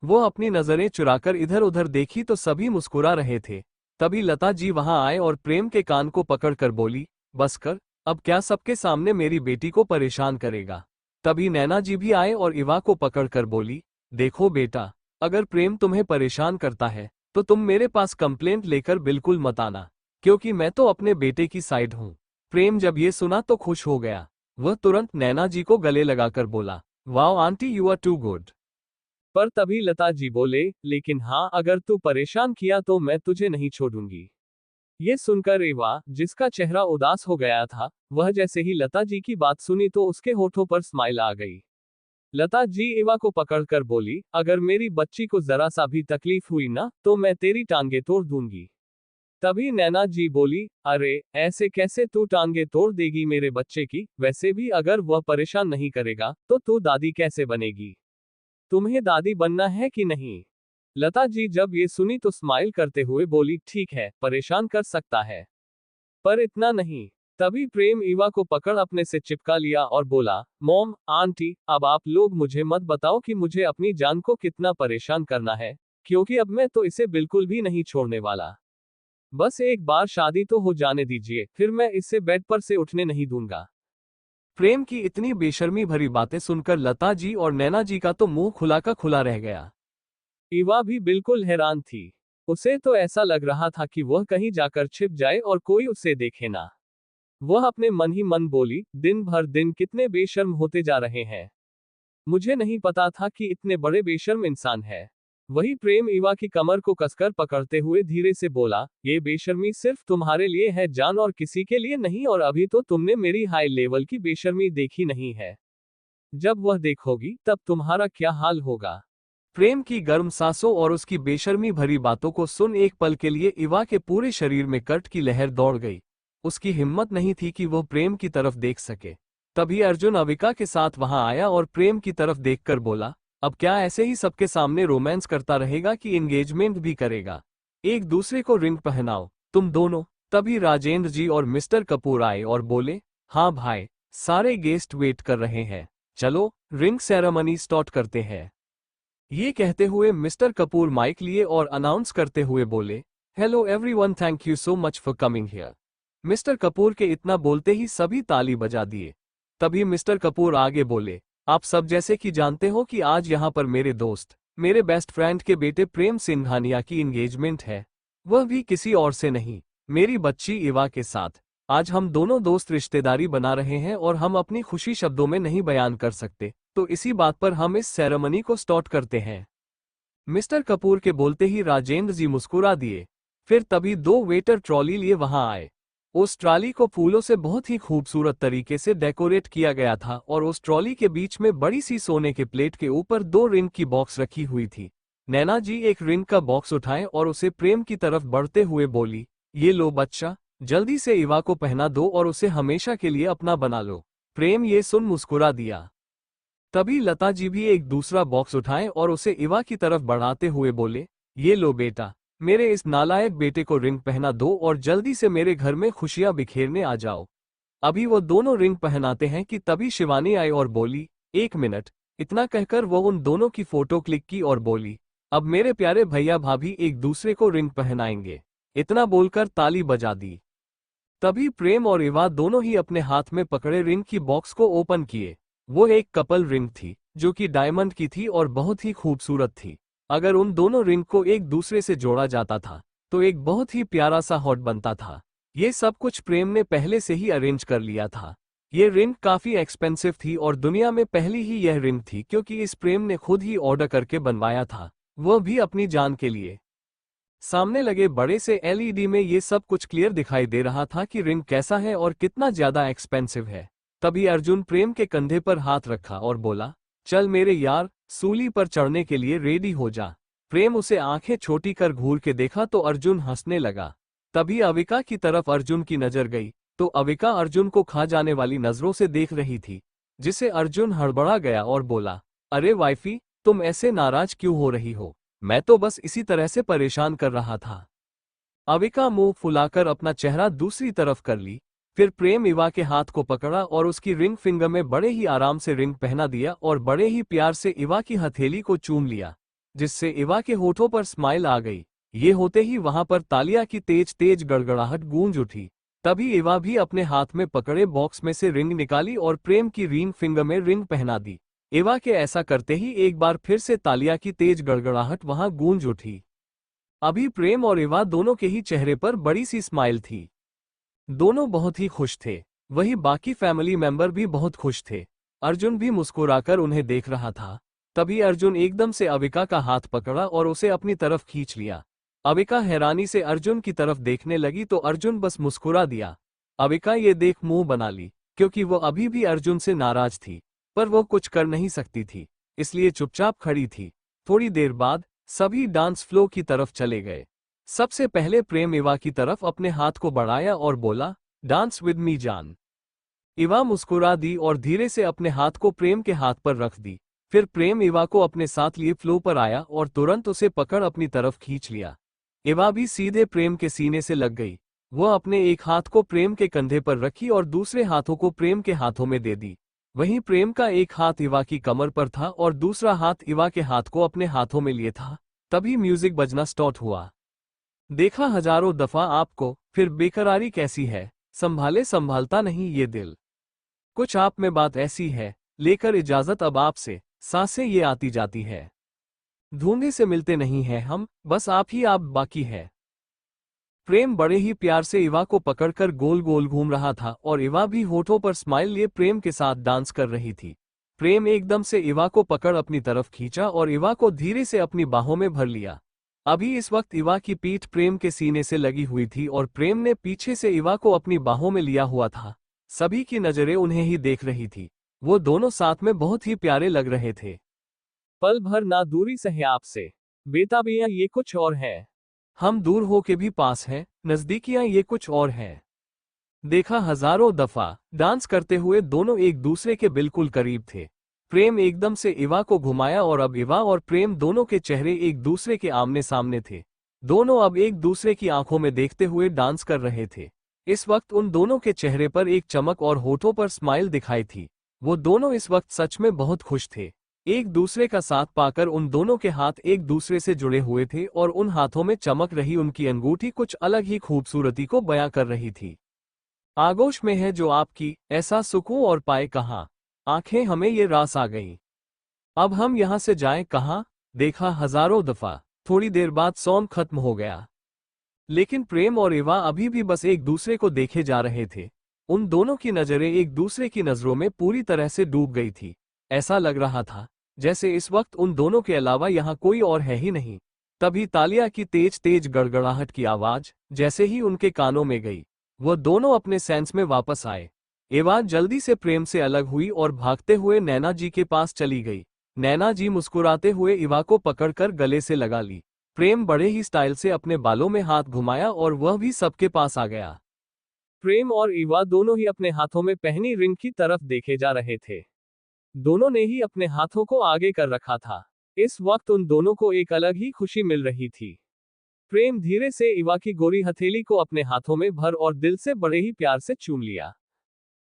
वो अपनी नजरें चुराकर इधर उधर देखी तो सभी मुस्कुरा रहे थे। तभी लता जी वहां आए और प्रेम के कान को पकड़कर बोली, बस कर, अब क्या सबके सामने मेरी बेटी को परेशान करेगा। तभी नैना जी भी आए और इवा को पकड़कर बोली, देखो बेटा, अगर प्रेम तुम्हें परेशान करता है तो तुम मेरे पास कंप्लेंट लेकर बिल्कुल मत आना, क्योंकि मैं तो अपने बेटे की साइड हूँ। प्रेम जब ये सुना तो खुश हो गया। वह तुरंत नैना जी को गले लगाकर बोला, wow aunty, you are too good. पर तभी लता जी बोले, लेकिन हाँ, अगर तू परेशान किया तो मैं तुझे नहीं छोड़ूंगी। ये सुनकर इवा, जिसका चेहरा उदास हो गया था, वह जैसे ही लता जी की बात सुनी तो उसके होठों पर स्माइल आ गई। लता जी इवा को पकड़कर बोली, अगर मेरी बच्ची को जरा सा भी तकलीफ हुई ना तो मैं तेरी टांगे तोड़ दूंगी। तभी नैना जी बोली, अरे ऐसे कैसे तू टांगे तोड़ देगी मेरे बच्चे की, वैसे भी अगर वह परेशान नहीं करेगा तो तू दादी कैसे बनेगी? तुम्हें दादी बनना है कि नहीं? लता जी जब ये सुनी तो स्माइल करते हुए बोली, ठीक है, परेशान कर सकता है, पर इतना नहीं। तभी प्रेम ईवा को पकड़ अपने से चिपका लिया और बोला, मॉम, आंटी, अब आप लोग मुझे मत बताओ कि मुझे अपनी जान को कितना परेशान करना है, क्योंकि अब मैं तो इसे बिल्कुल भी नहीं छोड़ने वाला। बस एक बार शादी तो हो जाने दीजिए, फिर मैं इसे बेड पर से उठने नहीं दूंगा। प्रेम की इतनी बेशर्मी भरी बातें सुनकर लता जी और नैना जी का तो मुंह खुला का खुला रह गया। ईवा भी बिल्कुल हैरान थी। उसे तो ऐसा लग रहा था कि वह कहीं जाकर छिप जाए और कोई उसे देखे ना। वह अपने मन ही मन बोली, दिन भर दिन कितने बेशर्म होते जा रहे हैं। मुझे नहीं पता था कि इतने बड़े बेशर्म इंसान है। वही प्रेम ईवा की कमर को कसकर पकड़ते हुए धीरे से बोला, ये बेशर्मी सिर्फ तुम्हारे लिए है जान, और किसी के लिए नहीं, और अभी तो तुमने मेरी हाई लेवल की बेशर्मी देखी नहीं है। जब वह देखोगी तब तुम्हारा क्या हाल होगा। प्रेम की गर्म सांसों और उसकी बेशर्मी भरी बातों को सुन एक पल के लिए ईवा के पूरे शरीर में कट की लहर दौड़ गई। उसकी हिम्मत नहीं थी कि वह प्रेम की तरफ देख सके। तभी अर्जुन अविका के साथ वहां आया और प्रेम की तरफ देखकर बोला, अब क्या ऐसे ही सबके सामने रोमांस करता रहेगा कि एंगेजमेंट भी करेगा? एक दूसरे को रिंग पहनाओ तुम दोनों। तभी राजेंद्र जी और मिस्टर कपूर आए और बोले, हाँ भाई, सारे गेस्ट वेट कर रहे हैं, चलो रिंग सेरेमनी स्टार्ट करते हैं। ये कहते हुए मिस्टर कपूर माइक लिए और अनाउंस करते हुए बोले, hello everyone, thank you so much for coming here. Mister Kapoor के इतना बोलते ही सभी ताली बजा दिए। तभी मिस्टर कपूर आगे बोले, आप सब जैसे कि जानते हो कि आज यहाँ पर मेरे दोस्त, मेरे बेस्ट फ्रेंड के बेटे प्रेम सिंघानिया की एंगेजमेंट है। वह भी किसी और से नहीं, मेरी बच्ची इवा के साथ। आज हम दोनों दोस्त रिश्तेदारी बना रहे हैं और हम अपनी खुशी शब्दों में नहीं बयान कर सकते, तो इसी बात पर हम इस सेरेमनी को स्टार्ट करते हैं। मिस्टर कपूर के बोलते ही राजेंद्र जी मुस्कुरा दिए। फिर तभी दो वेटर ट्रॉली लिए वहां आए। उस ट्रॉली को फूलों से बहुत ही खूबसूरत तरीके से डेकोरेट किया गया था और उस ट्रॉली के बीच में बड़ी सी सोने के प्लेट के ऊपर दो रिंग की बॉक्स रखी हुई थी। नैना जी एक रिंग का बॉक्स उठाए और उसे प्रेम की तरफ बढ़ते हुए बोली, ये लो बच्चा, जल्दी से इवा को पहना दो और उसे हमेशा के लिए अपना बना लो। प्रेम ये सुन मुस्कुरा दिया। तभी लता जी भी एक दूसरा बॉक्स उठाए और उसे इवा की तरफ बढ़ाते हुए बोले, ये लो बेटा, मेरे इस नालायक बेटे को रिंग पहना दो और जल्दी से मेरे घर में खुशियां बिखेरने आ जाओ। अभी वो दोनों रिंग पहनाते हैं कि तभी शिवानी आई और बोली, एक मिनट। इतना कहकर वो उन दोनों की फोटो क्लिक की और बोली, अब मेरे प्यारे भैया भाभी एक दूसरे को रिंग पहनाएंगे। इतना बोलकर ताली बजा दी। तभी प्रेम और इवा दोनों ही अपने हाथ में पकड़े रिंग की बॉक्स को ओपन किए। वो एक कपल रिंग थी जो कि डायमंड की थी और बहुत ही खूबसूरत थी। अगर उन दोनों रिंग को एक दूसरे से जोड़ा जाता था तो एक बहुत ही प्यारा सा हॉट बनता था। ये सब कुछ प्रेम ने पहले से ही अरेंज कर लिया था। ये रिंग काफी एक्सपेंसिव थी और दुनिया में पहली ही यह रिंग थी क्योंकि इस प्रेम ने खुद ही ऑर्डर करके बनवाया था, वह भी अपनी जान के लिए। सामने लगे बड़े से एलईडी में ये सब कुछ क्लियर दिखाई दे रहा था कि रिंग कैसा है और कितना ज्यादा एक्सपेंसिव है। तभी अर्जुन प्रेम के कंधे पर हाथ रखा और बोला, चल मेरे यार, सूली पर चढ़ने के लिए रेडी हो जा। प्रेम उसे आंखें छोटी कर घूर के देखा तो अर्जुन हंसने लगा। तभी अविका की तरफ अर्जुन की नजर गई तो अविका अर्जुन को खा जाने वाली नजरों से देख रही थी, जिसे अर्जुन हड़बड़ा गया और बोला, अरे वाइफी, तुम ऐसे नाराज क्यों हो रही हो? मैं तो बस इसी तरह से परेशान कर रहा था। अविका मुंह फुलाकर अपना चेहरा दूसरी तरफ कर ली। फिर प्रेम इवा के हाथ को पकड़ा और उसकी रिंग फिंगर में बड़े ही आराम से रिंग पहना दिया और बड़े ही प्यार से इवा की हथेली को चूम लिया, जिससे इवा के होठों पर स्माइल आ गई। ये होते ही वहां पर तालियां की तेज तेज गड़गड़ाहट गूंज उठी। तभी इवा भी अपने हाथ में पकड़े बॉक्स में से रिंग निकाली और प्रेम की रिंग फिंगर में रिंग पहना दी। इवा के ऐसा करते ही एक बार फिर से तालियां की तेज गड़गड़ाहट वहां गूंज उठी। अभी प्रेम और इवा दोनों के ही चेहरे पर बड़ी सी स्माइल थी। दोनों बहुत ही खुश थे। वही बाकी फैमिली मेंबर भी बहुत खुश थे। अर्जुन भी मुस्कुराकर उन्हें देख रहा था। तभी अर्जुन एकदम से अविका का हाथ पकड़ा और उसे अपनी तरफ खींच लिया। अविका हैरानी से अर्जुन की तरफ देखने लगी तो अर्जुन बस मुस्कुरा दिया। अविका ये देख मुंह बना ली, क्योंकि वो अभी भी अर्जुन से नाराज थी, पर वो कुछ कर नहीं सकती थी, इसलिए चुपचाप खड़ी थी। थोड़ी देर बाद सभी डांस फ्लो की तरफ चले गए। सबसे पहले प्रेम इवा की तरफ अपने हाथ को बढ़ाया और बोला, डांस विद मी जान। इवा मुस्कुरा दी और धीरे से अपने हाथ को प्रेम के हाथ पर रख दी। फिर प्रेम इवा को अपने साथ लिए फ्लो पर आया और तुरंत उसे पकड़ अपनी तरफ खींच लिया। इवा भी सीधे प्रेम के सीने से लग गई। वह अपने एक हाथ को प्रेम के कंधे पर रखी और दूसरे हाथों को प्रेम के हाथों में दे दी। वहीं प्रेम का एक हाथ इवा की कमर पर था और दूसरा हाथ इवा के हाथ को अपने हाथों में लिए था। तभी म्यूजिक बजना स्टार्ट हुआ। देखा हजारों दफा आपको, फिर बेकरारी कैसी है, संभाले संभालता नहीं ये दिल। कुछ आप में बात ऐसी है, लेकर इजाजत अब आपसे, सांसें ये आती जाती है। ढूंढे से मिलते नहीं हैं हम, बस आप ही आप बाकी है। प्रेम बड़े ही प्यार से इवा को पकड़कर गोल गोल घूम रहा था और इवा भी होठों पर स्माइल लिए प्रेम के साथ डांस कर रही थी। प्रेम एकदम से इवा को पकड़ अपनी तरफ खींचा और इवा को धीरे से अपनी बाहों में भर लिया। अभी इस वक्त इवा की पीठ प्रेम के सीने से लगी हुई थी और प्रेम ने पीछे से इवा को अपनी बाहों में लिया हुआ था। सभी की नजरें उन्हें ही देख रही थी। वो दोनों साथ में बहुत ही प्यारे लग रहे थे। पल भर ना दूरी सहे आपसे, बेताबियां ये कुछ और है। हम दूर हो के भी पास हैं, नजदीकियां ये कुछ और हैं। देखा हजारों दफा, डांस करते हुए दोनों एक दूसरे के बिल्कुल करीब थे। प्रेम एकदम से इवा को घुमाया और अब इवा और प्रेम दोनों के चेहरे एक दूसरे के आमने सामने थे। दोनों अब एक दूसरे की आंखों में देखते हुए डांस कर रहे थे। इस वक्त उन दोनों के चेहरे पर एक चमक और होठों पर स्माइल दिखाई थी। वो दोनों इस वक्त सच में बहुत खुश थे। एक दूसरे का साथ पाकर उन दोनों के हाथ एक दूसरे से जुड़े हुए थे और उन हाथों में चमक रही उनकी अंगूठी कुछ अलग ही खूबसूरती को बयां कर रही थी। आगोश में है जो आपकी, ऐसा सुकून और पाए कहाँ, आंखें हमें ये रास आ गई। अब हम यहाँ से जाएं कहाँ। देखा हजारों दफा, थोड़ी देर बाद सॉन्ग खत्म हो गया। लेकिन प्रेम और इवा अभी भी बस एक दूसरे को देखे जा रहे थे। उन दोनों की नजरें एक दूसरे की नजरों में पूरी तरह से डूब गई थी। ऐसा लग रहा था जैसे इस वक्त उन दोनों के अलावा यहाँ कोई और है ही नहीं। तभी तालिया की तेज तेज गड़गड़ाहट की आवाज जैसे ही उनके कानों में गई, वह दोनों अपने सेंस में वापस आए। इवा जल्दी से प्रेम से अलग हुई और भागते हुए नैना जी के पास चली गई। नैना जी मुस्कुराते हुए इवा को पकड़कर गले से लगा ली। प्रेम बड़े ही स्टाइल से अपने बालों में हाथ घुमाया और वह भी सबके पास आ गया। प्रेम और इवा दोनों ही अपने हाथों में पहनी रिंग की तरफ देखे जा रहे थे। दोनों ने ही अपने हाथों को आगे कर रखा था। इस वक्त उन दोनों को एक अलग ही खुशी मिल रही थी। प्रेम धीरे से इवा की गोरी हथेली को अपने हाथों में भर और दिल से बड़े ही प्यार से चूम लिया।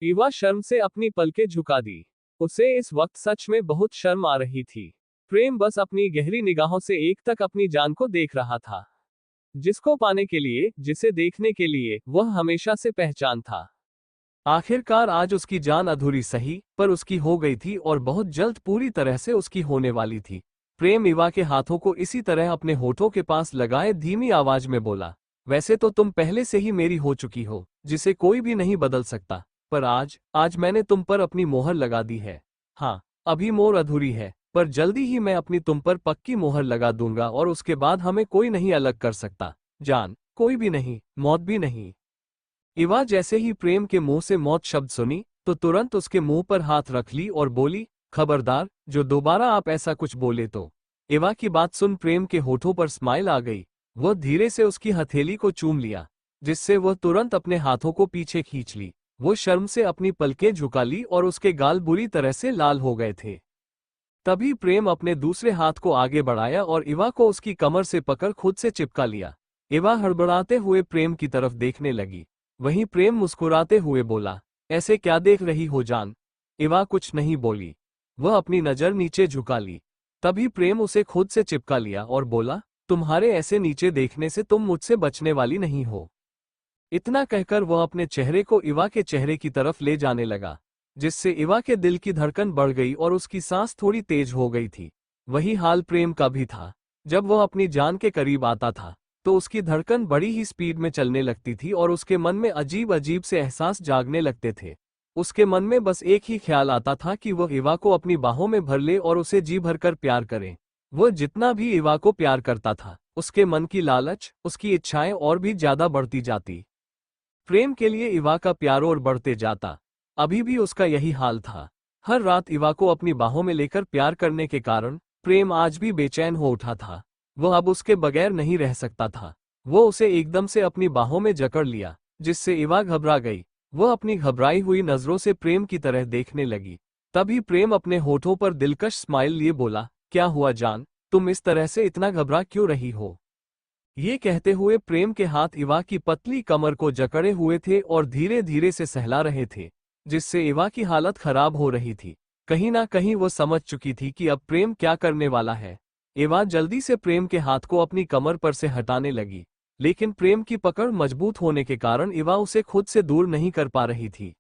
इवा शर्म से अपनी पलकें झुका दी। उसे इस वक्त सच में बहुत शर्म आ रही थी। प्रेम बस अपनी गहरी निगाहों से एक तक अपनी जान को देख रहा था, जिसको पाने के लिए, जिसे देखने के लिए वह हमेशा से पहचान था। आखिरकार आज उसकी जान अधूरी सही, पर उसकी हो गई थी और बहुत जल्द पूरी तरह से उसकी होने वाली थी। प्रेम इवा के हाथों को इसी तरह अपने होठों के पास लगाए धीमी आवाज में बोला, वैसे तो तुम पहले से ही मेरी हो चुकी हो, जिसे कोई भी नहीं बदल सकता, पर आज मैंने तुम पर अपनी मोहर लगा दी है। हाँ, अभी मोर अधूरी है, पर जल्दी ही मैं अपनी तुम पर पक्की मोहर लगा दूंगा और उसके बाद हमें कोई नहीं अलग कर सकता। जान, कोई भी नहीं, मौत भी नहीं। इवा जैसे ही प्रेम के मुंह से मौत शब्द सुनी तो तुरंत उसके मुंह पर हाथ रख ली और बोली, खबरदार, जो दोबारा आप ऐसा कुछ बोले तो। इवा की बात सुन प्रेम के होठों पर स्माइल आ गई। वह धीरे से उसकी हथेली को चूम लिया, जिससे वह तुरंत अपने हाथों को पीछे खींच ली। वो शर्म से अपनी पलकें झुका ली और उसके गाल बुरी तरह से लाल हो गए थे। तभी प्रेम अपने दूसरे हाथ को आगे बढ़ाया और इवा को उसकी कमर से पकड़ खुद से चिपका लिया। इवा हड़बड़ाते हुए प्रेम की तरफ देखने लगी। वहीं प्रेम मुस्कुराते हुए बोला, ऐसे क्या देख रही हो जान। इवा कुछ नहीं बोली। वह अपनी नजर नीचे झुका ली। तभी प्रेम उसे खुद से चिपका लिया और बोला, तुम्हारे ऐसे नीचे देखने से तुम मुझसे बचने वाली नहीं हो। इतना कहकर वह अपने चेहरे को इवा के चेहरे की तरफ ले जाने लगा, जिससे इवा के दिल की धड़कन बढ़ गई और उसकी सांस थोड़ी तेज हो गई थी। वही हाल प्रेम का भी था। जब वह अपनी जान के करीब आता था तो उसकी धड़कन बड़ी ही स्पीड में चलने लगती थी और उसके मन में अजीब अजीब से एहसास जागने लगते थे। उसके मन में बस एक ही ख्याल आता था कि वह इवा को अपनी बाहों में भर ले और उसे जी भरकर प्यार करे। वह जितना भी इवा को प्यार करता था, उसके मन की लालच, उसकी इच्छाएं और भी ज्यादा बढ़ती जाती। प्रेम के लिए इवा का प्यार और बढ़ते जाता। अभी भी उसका यही हाल था। हर रात इवा को अपनी बाहों में लेकर प्यार करने के कारण प्रेम आज भी बेचैन हो उठा था। वह अब उसके बगैर नहीं रह सकता था। वो उसे एकदम से अपनी बाहों में जकड़ लिया, जिससे इवा घबरा गई। वह अपनी घबराई हुई नजरों से प्रेम की तरह देखने लगी। तभी प्रेम अपने होठों पर दिलकश स्माइल लिए बोला, क्या हुआ जान, तुम इस तरह से इतना घबरा क्यों रही हो। ये कहते हुए प्रेम के हाथ इवा की पतली कमर को जकड़े हुए थे और धीरे धीरे से सहला रहे थे, जिससे इवा की हालत खराब हो रही थी। कहीं ना कहीं वो समझ चुकी थी कि अब प्रेम क्या करने वाला है। इवा जल्दी से प्रेम के हाथ को अपनी कमर पर से हटाने लगी, लेकिन प्रेम की पकड़ मजबूत होने के कारण इवा उसे खुद से दूर नहीं कर पा रही थी।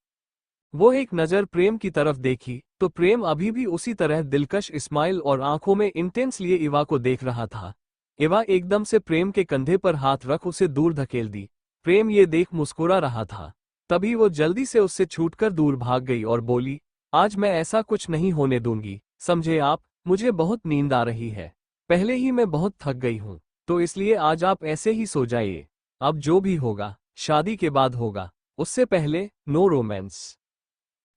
वो एक नज़र प्रेम की तरफ देखी तो प्रेम अभी भी उसी तरह दिलकश स्माइल और आंखों में इंटेंस लिए इवा को देख रहा था। इवा एकदम से प्रेम के कंधे पर हाथ रख उसे दूर धकेल दी। प्रेम ये देख मुस्कुरा रहा था। तभी वो जल्दी से उससे छूटकर दूर भाग गई और बोली, आज मैं ऐसा कुछ नहीं होने दूंगी, समझे आप? मुझे बहुत नींद आ रही है। पहले ही मैं बहुत थक गई हूँ, तो इसलिए आज आप ऐसे ही सो जाइए। अब जो भी होगा शादी के बाद होगा, उससे पहले नो रोमांस।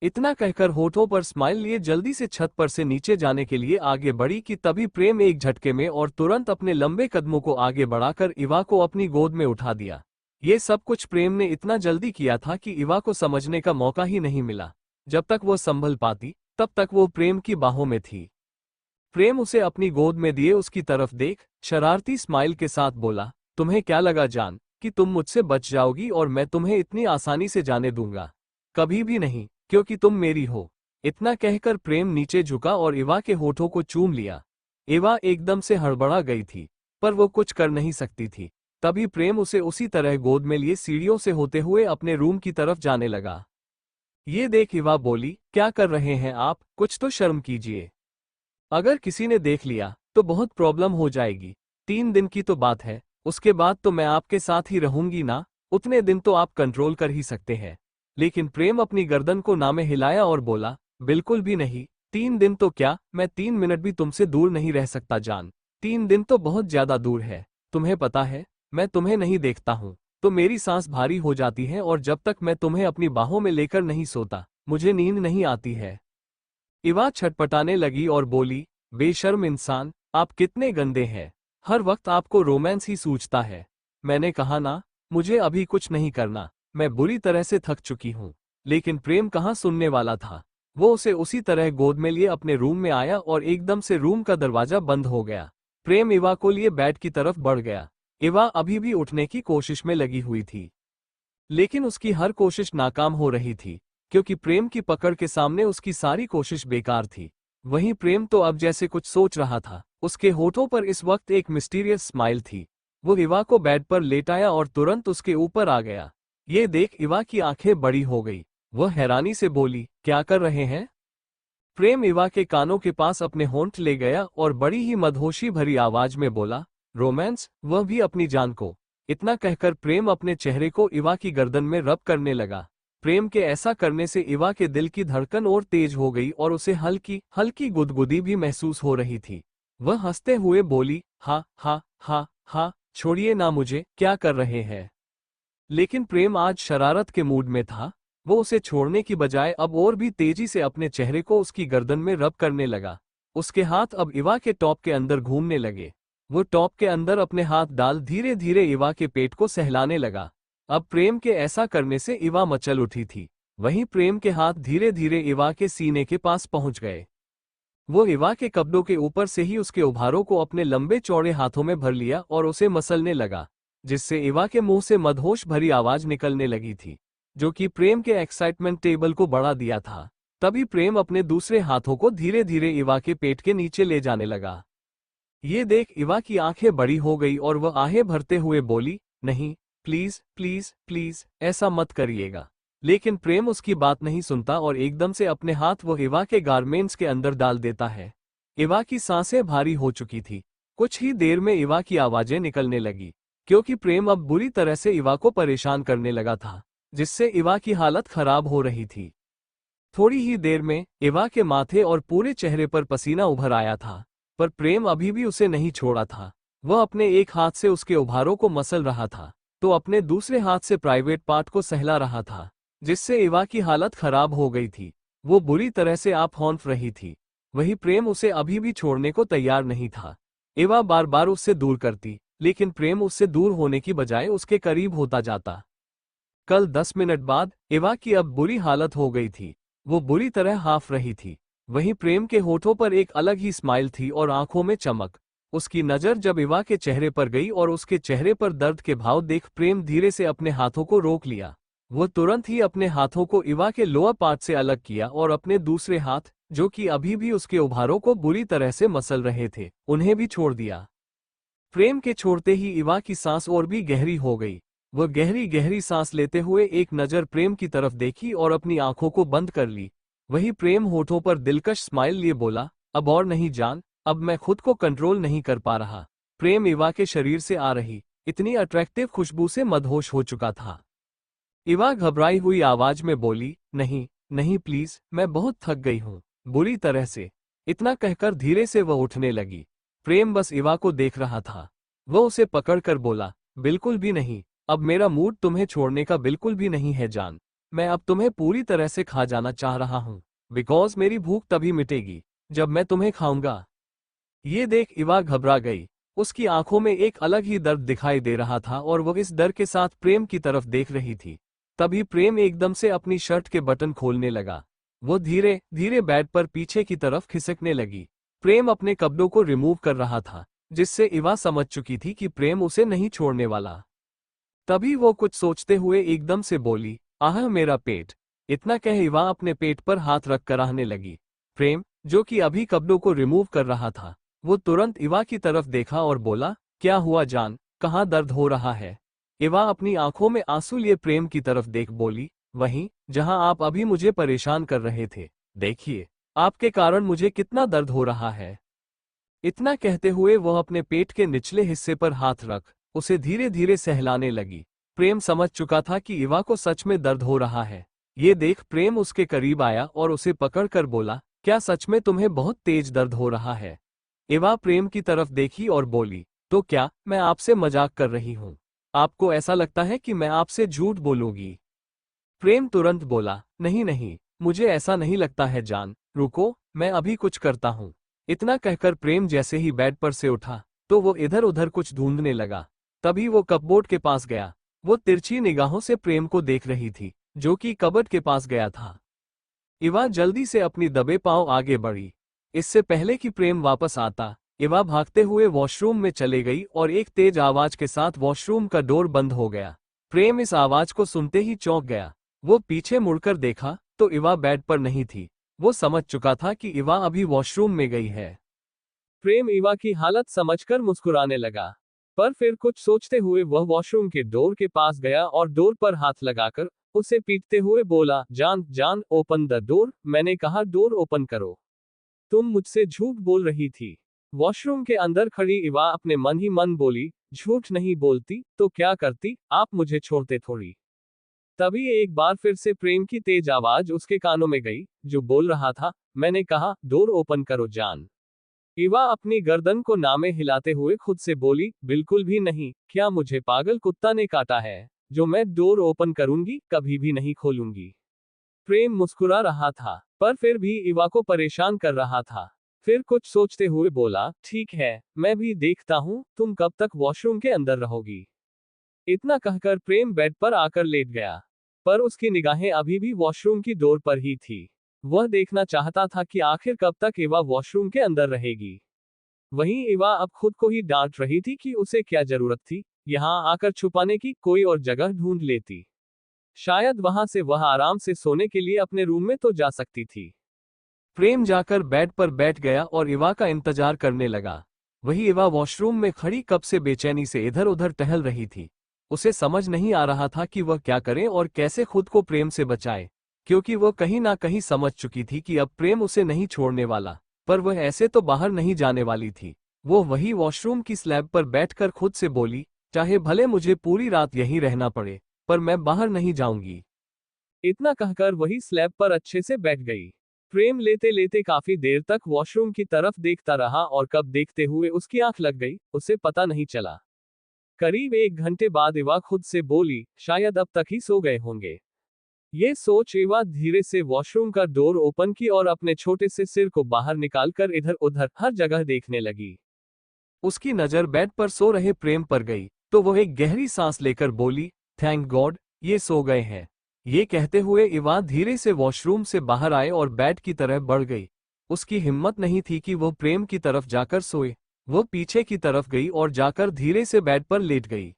इतना कहकर होठों पर स्माइल लिए जल्दी से छत पर से नीचे जाने के लिए आगे बढ़ी कि तभी प्रेम एक झटके में और तुरंत अपने लंबे कदमों को आगे बढ़ाकर इवा को अपनी गोद में उठा दिया। ये सब कुछ प्रेम ने इतना जल्दी किया था कि इवा को समझने का मौका ही नहीं मिला। जब तक वो संभल पाती तब तक वो प्रेम की बाहों में थी। प्रेम उसे अपनी गोद में दिए उसकी तरफ देख शरारती स्माइल के साथ बोला, तुम्हें क्या लगा जान कि तुम मुझसे बच जाओगी और मैं तुम्हें इतनी आसानी से जाने दूंगा? कभी भी नहीं, क्योंकि तुम मेरी हो। इतना कहकर प्रेम नीचे झुका और इवा के होठों को चूम लिया। इवा एकदम से हड़बड़ा गई थी, पर वो कुछ कर नहीं सकती थी। तभी प्रेम उसे उसी तरह गोद में लिए सीढ़ियों से होते हुए अपने रूम की तरफ जाने लगा। ये देख इवा बोली, क्या कर रहे हैं आप? कुछ तो शर्म कीजिए। अगर किसी ने देख लिया तो बहुत प्रॉब्लम हो जाएगी। 3 दिन की तो बात है, उसके बाद तो मैं आपके साथ ही रहूंगी ना। उतने दिन तो आप कंट्रोल कर ही सकते हैं। लेकिन प्रेम अपनी गर्दन को ना में हिलाया और बोला, बिल्कुल भी नहीं। 3 दिन तो क्या, मैं 3 मिनट भी तुमसे दूर नहीं रह सकता जान। 3 दिन तो बहुत ज्यादा दूर है। तुम्हें पता है, मैं तुम्हें नहीं देखता हूँ तो मेरी सांस भारी हो जाती है और जब तक मैं तुम्हें अपनी बाहों में लेकर नहीं सोता मुझे नींद नहीं आती है। इवा छटपटाने लगी और बोली, बेशर्म इंसान, आप कितने गंदे हैं। हर वक्त आपको रोमांस ही सूझता है। मैंने कहा ना, मुझे अभी कुछ नहीं करना, मैं बुरी तरह से थक चुकी हूँ। लेकिन प्रेम कहाँ सुनने वाला था। वो उसे उसी तरह गोद में लिए अपने रूम में आया और एकदम से रूम का दरवाजा बंद हो गया। प्रेम इवा को लिए बेड की तरफ बढ़ गया। इवा अभी भी उठने की कोशिश में लगी हुई थी, लेकिन उसकी हर कोशिश नाकाम हो रही थी, क्योंकि प्रेम की पकड़ के सामने उसकी सारी कोशिश बेकार थी। वहीं प्रेम तो अब जैसे कुछ सोच रहा था। उसके होठों पर इस वक्त एक मिस्टीरियस स्माइल थी। वो इवा को बेड पर लेटाया और तुरंत उसके ऊपर आ गया। ये देख इवा की आंखें बड़ी हो गई। वह हैरानी से बोली, क्या कर रहे हैं? प्रेम इवा के कानों के पास अपने होंठ ले गया और बड़ी ही मदहोशी भरी आवाज में बोला, रोमांस, वह भी अपनी जान को। इतना कहकर प्रेम अपने चेहरे को इवा की गर्दन में रब करने लगा। प्रेम के ऐसा करने से इवा के दिल की धड़कन और तेज हो गई और उसे हल्की हल्की गुदगुदी भी महसूस हो रही थी। वह हंसते हुए बोली, हा हा हा हा, छोड़िए ना मुझे, क्या कर रहे हैं? लेकिन प्रेम आज शरारत के मूड में था। वो उसे छोड़ने की बजाय अब और भी तेजी से अपने चेहरे को उसकी गर्दन में रब करने लगा। उसके हाथ अब इवा के टॉप के अंदर घूमने लगे। वो टॉप के अंदर अपने हाथ डाल धीरे धीरे इवा के पेट को सहलाने लगा। अब प्रेम के ऐसा करने से इवा मचल उठी थी। वहीं प्रेम के हाथ धीरे धीरे इवा के सीने के पास पहुंच गए। वो इवा के कपड़ों के ऊपर से ही उसके उभारों को अपने लंबे चौड़े हाथों में भर लिया और उसे मसलने लगा, जिससे इवा के मुंह से मदहोश भरी आवाज निकलने लगी थी, जो कि प्रेम के एक्साइटमेंट टेबल को बढ़ा दिया था। तभी प्रेम अपने दूसरे हाथों को धीरे धीरे इवा के पेट के नीचे ले जाने लगा। ये देख इवा की आंखें बड़ी हो गई और वह आहें भरते हुए बोली, नहीं, प्लीज प्लीज प्लीज, ऐसा मत करिएगा। लेकिन प्रेम उसकी बात नहीं सुनता और एकदम से अपने हाथ वो इवा के गारमेंट्स के अंदर डाल देता है। इवा की सांसें भारी हो चुकी थी। कुछ ही देर में इवा की आवाजें निकलने लगी, क्योंकि प्रेम अब बुरी तरह से इवा को परेशान करने लगा था, जिससे इवा की हालत खराब हो रही थी। थोड़ी ही देर में इवा के माथे और पूरे चेहरे पर पसीना उभर आया था, पर प्रेम अभी भी उसे नहीं छोड़ा था। वह अपने एक हाथ से उसके उभारों को मसल रहा था, तो अपने दूसरे हाथ से प्राइवेट पार्ट को सहला रहा था, जिससे इवा की हालत खराब हो गई थी। वो बुरी तरह से आप हौंफ रही थी। वही प्रेम उसे अभी भी छोड़ने को तैयार नहीं था। इवा बार बार उससे दूर करती, लेकिन प्रेम उससे दूर होने की बजाय उसके करीब होता जाता। कल 10 मिनट बाद इवा की अब बुरी हालत हो गई थी। वो बुरी तरह हाफ रही थी। वहीं प्रेम के होठों पर एक अलग ही स्माइल थी और आंखों में चमक। उसकी नज़र जब इवा के चेहरे पर गई और उसके चेहरे पर दर्द के भाव देख प्रेम धीरे से अपने हाथों को रोक लिया। वो तुरंत ही अपने हाथों को इवा के लोअर पार्ट से अलग किया और अपने दूसरे हाथ, जो कि अभी भी उसके उभारों को बुरी तरह से मसल रहे थे, उन्हें भी छोड़ दिया। प्रेम के छोड़ते ही इवा की सांस और भी गहरी हो गई। वह गहरी गहरी सांस लेते हुए एक नज़र प्रेम की तरफ देखी और अपनी आंखों को बंद कर ली। वही प्रेम होठों पर दिलकश स्माइल लिए बोला, अब और नहीं जान, अब मैं खुद को कंट्रोल नहीं कर पा रहा। प्रेम इवा के शरीर से आ रही इतनी अट्रैक्टिव खुशबू से मदहोश हो चुका था। इवा घबराई हुई आवाज में बोली, नहीं नहीं प्लीज, मैं बहुत थक गई हूँ, बुरी तरह से। इतना कहकर धीरे से वह उठने लगी। प्रेम बस इवा को देख रहा था। वह उसे पकड़कर बोला, बिल्कुल भी नहीं, अब मेरा मूड तुम्हें छोड़ने का बिल्कुल भी नहीं है जान। मैं अब तुम्हें पूरी तरह से खा जाना चाह रहा हूँ, बिकॉज मेरी भूख तभी मिटेगी जब मैं तुम्हें खाऊंगा। ये देख इवा घबरा गई। उसकी आंखों में एक अलग ही दर्द दिखाई दे रहा था और वह इस डर के साथ प्रेम की तरफ देख रही थी। तभी प्रेम एकदम से अपनी शर्ट के बटन खोलने लगा। वो धीरे धीरे बेड पर पीछे की तरफ खिसकने लगी। प्रेम अपने कपड़ों को रिमूव कर रहा था, जिससे इवा समझ चुकी थी कि प्रेम उसे नहीं छोड़ने वाला। तभी वो कुछ सोचते हुए एकदम से बोली, आह मेरा पेट। इतना कह इवा अपने पेट पर हाथ रख कर आहने लगी। प्रेम, जो कि अभी कपड़ों को रिमूव कर रहा था, वो तुरंत इवा की तरफ देखा और बोला, क्या हुआ जान, कहाँ दर्द हो रहा है? इवा अपनी आंखों में आंसू लिए प्रेम की तरफ देख बोली, वहीं जहां आप अभी मुझे परेशान कर रहे थे, देखिए आपके कारण मुझे कितना दर्द हो रहा है। इतना कहते हुए वह अपने पेट के निचले हिस्से पर हाथ रख उसे धीरे धीरे सहलाने लगी। प्रेम समझ चुका था कि इवा को सच में दर्द हो रहा है। ये देख प्रेम उसके करीब आया और उसे पकड़कर बोला, क्या सच में तुम्हें बहुत तेज दर्द हो रहा है? इवा प्रेम की तरफ देखी और बोली, तो क्या मैं आपसे मजाक कर रही हूँ? आपको ऐसा लगता है कि मैं आपसे झूठ बोलूंगी? प्रेम तुरंत बोला, नहीं नहीं, मुझे ऐसा नहीं लगता है जान, रुको, मैं अभी कुछ करता हूँ। इतना कहकर प्रेम जैसे ही बेड पर से उठा तो वो इधर उधर कुछ ढूंढने लगा। तभी वो कपबोर्ड के पास गया। वो तिरछी निगाहों से प्रेम को देख रही थी, जो कि कबर्ड के पास गया था। इवा जल्दी से अपनी दबे पांव आगे बढ़ी। इससे पहले कि प्रेम वापस आता, इवा भागते हुए वॉशरूम में चले गई और एक तेज आवाज के साथ वॉशरूम का डोर बंद हो गया। प्रेम इस आवाज को सुनते ही चौंक गया। वो पीछे मुड़कर देखा तो इवा बेड पर नहीं थी। वो समझ चुका था कि इवा अभी वॉशरूम में गई है। प्रेम इवा की हालत समझकर मुस्कुराने लगा, पर फिर कुछ सोचते हुए वह वॉशरूम के डोर के पास गया और डोर पर हाथ लगाकर उसे पीटते हुए बोला, जान जान, ओपन द डोर, मैंने कहा डोर ओपन करो। तुम मुझसे झूठ बोल रही थी। वॉशरूम के अंदर खड़ी इवा अपने मन ही मन बोली, झूठ नहीं बोलती तो क्या करती, आप मुझे छोड़ते थोड़ी। तभी एक बार फिर से प्रेम की तेज आवाज उसके कानों में गई, जो बोल रहा था, मैंने कहा डोर ओपन करो जान। इवा अपनी गर्दन को नामे हिलाते हुए खुद से बोली, बिल्कुल भी नहीं, क्या मुझे पागल कुत्ता ने काटा है जो मैं डोर ओपन करूंगी, कभी भी नहीं खोलूंगी। प्रेम मुस्कुरा रहा था, पर फिर भी इवा को परेशान कर रहा था। फिर कुछ सोचते हुए बोला, ठीक है, मैं भी देखता हूँ तुम कब तक वॉशरूम के अंदर रहोगी। इतना कहकर प्रेम बेड पर आकर लेट गया, पर उसकी निगाहें अभी भी वॉशरूम की डोर पर ही थी। वह देखना चाहता था कि आखिर कब तक इवा वॉशरूम के अंदर रहेगी। वहीं इवा अब खुद को ही डांट रही थी कि उसे क्या जरूरत थी यहाँ आकर छुपाने की, कोई और जगह ढूंढ लेती। शायद वहां से वह आराम से सोने के लिए अपने रूम में तो जा सकती थी। प्रेम जाकर बेड पर बैठ गया और इवा का इंतजार करने लगा। वही इवा वॉशरूम में खड़ी कब से बेचैनी से इधर उधर टहल रही थी। उसे समझ नहीं आ रहा था कि वह क्या करे और कैसे खुद को प्रेम से बचाए, क्योंकि वह कहीं ना कहीं समझ चुकी थी कि अब प्रेम उसे नहीं छोड़ने वाला। पर वह ऐसे तो बाहर नहीं जाने वाली थी। वो वही वॉशरूम की स्लैब पर बैठकर खुद से बोली, चाहे भले मुझे पूरी रात यहीं रहना पड़े, पर मैं बाहर नहीं जाऊंगी। इतना कहकर वही स्लैब पर अच्छे से बैठ गई। प्रेम लेते लेते काफी देर तक वॉशरूम की तरफ देखता रहा और कब देखते हुए उसकी आंख लग गई, उसे पता नहीं चला। करीब 1 घंटे बाद इवा खुद से बोली, शायद अब तक ही सो गए होंगे। ये सोच इवा धीरे से वॉशरूम का डोर ओपन की और अपने छोटे से सिर को बाहर निकालकर इधर उधर हर जगह देखने लगी। उसकी नजर बेड पर सो रहे प्रेम पर गई तो वह एक गहरी सांस लेकर बोली, थैंक गॉड, ये सो गए हैं। ये कहते हुए इवा धीरे से वॉशरूम से बाहर आए और बेड की तरफ बढ़ गई। उसकी हिम्मत नहीं थी कि वह प्रेम की तरफ जाकर सोए, वो पीछे की तरफ गई और जाकर धीरे से बेड पर लेट गई,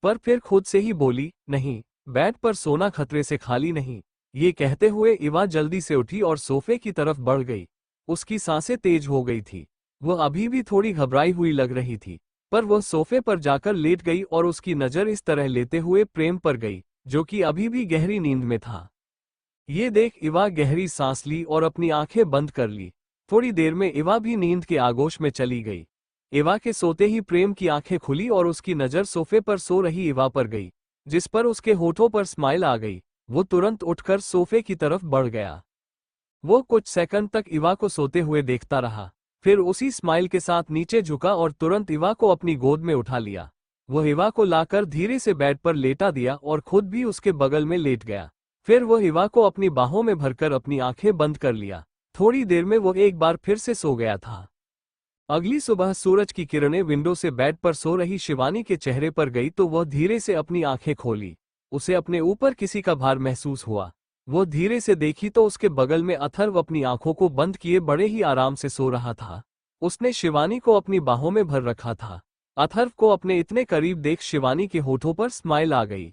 पर फिर खुद से ही बोली, नहीं, बेड पर सोना खतरे से खाली नहीं। ये कहते हुए इवा जल्दी से उठी और सोफे की तरफ बढ़ गई। उसकी सांसें तेज हो गई थी। वह अभी भी थोड़ी घबराई हुई लग रही थी, पर वह सोफे पर जाकर लेट गई और उसकी नज़र इस तरह लेते हुए प्रेम पर गई, जो कि अभी भी गहरी नींद में था। ये देख इवा गहरी सांस ली और अपनी आंखें बंद कर ली। थोड़ी देर में इवा भी नींद के आगोश में चली गई। इवा के सोते ही प्रेम की आंखें खुली और उसकी नज़र सोफे पर सो रही इवा पर गई, जिस पर उसके होठों पर स्माइल आ गई। वो तुरंत उठकर सोफे की तरफ बढ़ गया। वो कुछ सेकंड तक इवा को सोते हुए देखता रहा, फिर उसी स्माइल के साथ नीचे झुका और तुरंत इवा को अपनी गोद में उठा लिया। वह इवा को लाकर धीरे से बेड पर लेटा दिया और खुद भी उसके बगल में लेट गया। फिर वह इवा को अपनी बाहों में भरकर अपनी आंखें बंद कर लिया। थोड़ी देर में वो एक बार फिर से सो गया था। अगली सुबह सूरज की किरणें विंडो से बेड पर सो रही शिवानी के चेहरे पर गई तो वह धीरे से अपनी आंखें खोली। उसे अपने ऊपर किसी का भार महसूस हुआ। वो धीरे से देखी तो उसके बगल में अथर्व अपनी आंखों को बंद किए बड़े ही आराम से सो रहा था। उसने शिवानी को अपनी बाहों में भर रखा था। अथर्व को अपने इतने करीब देख शिवानी के होठों पर स्माइल आ गई।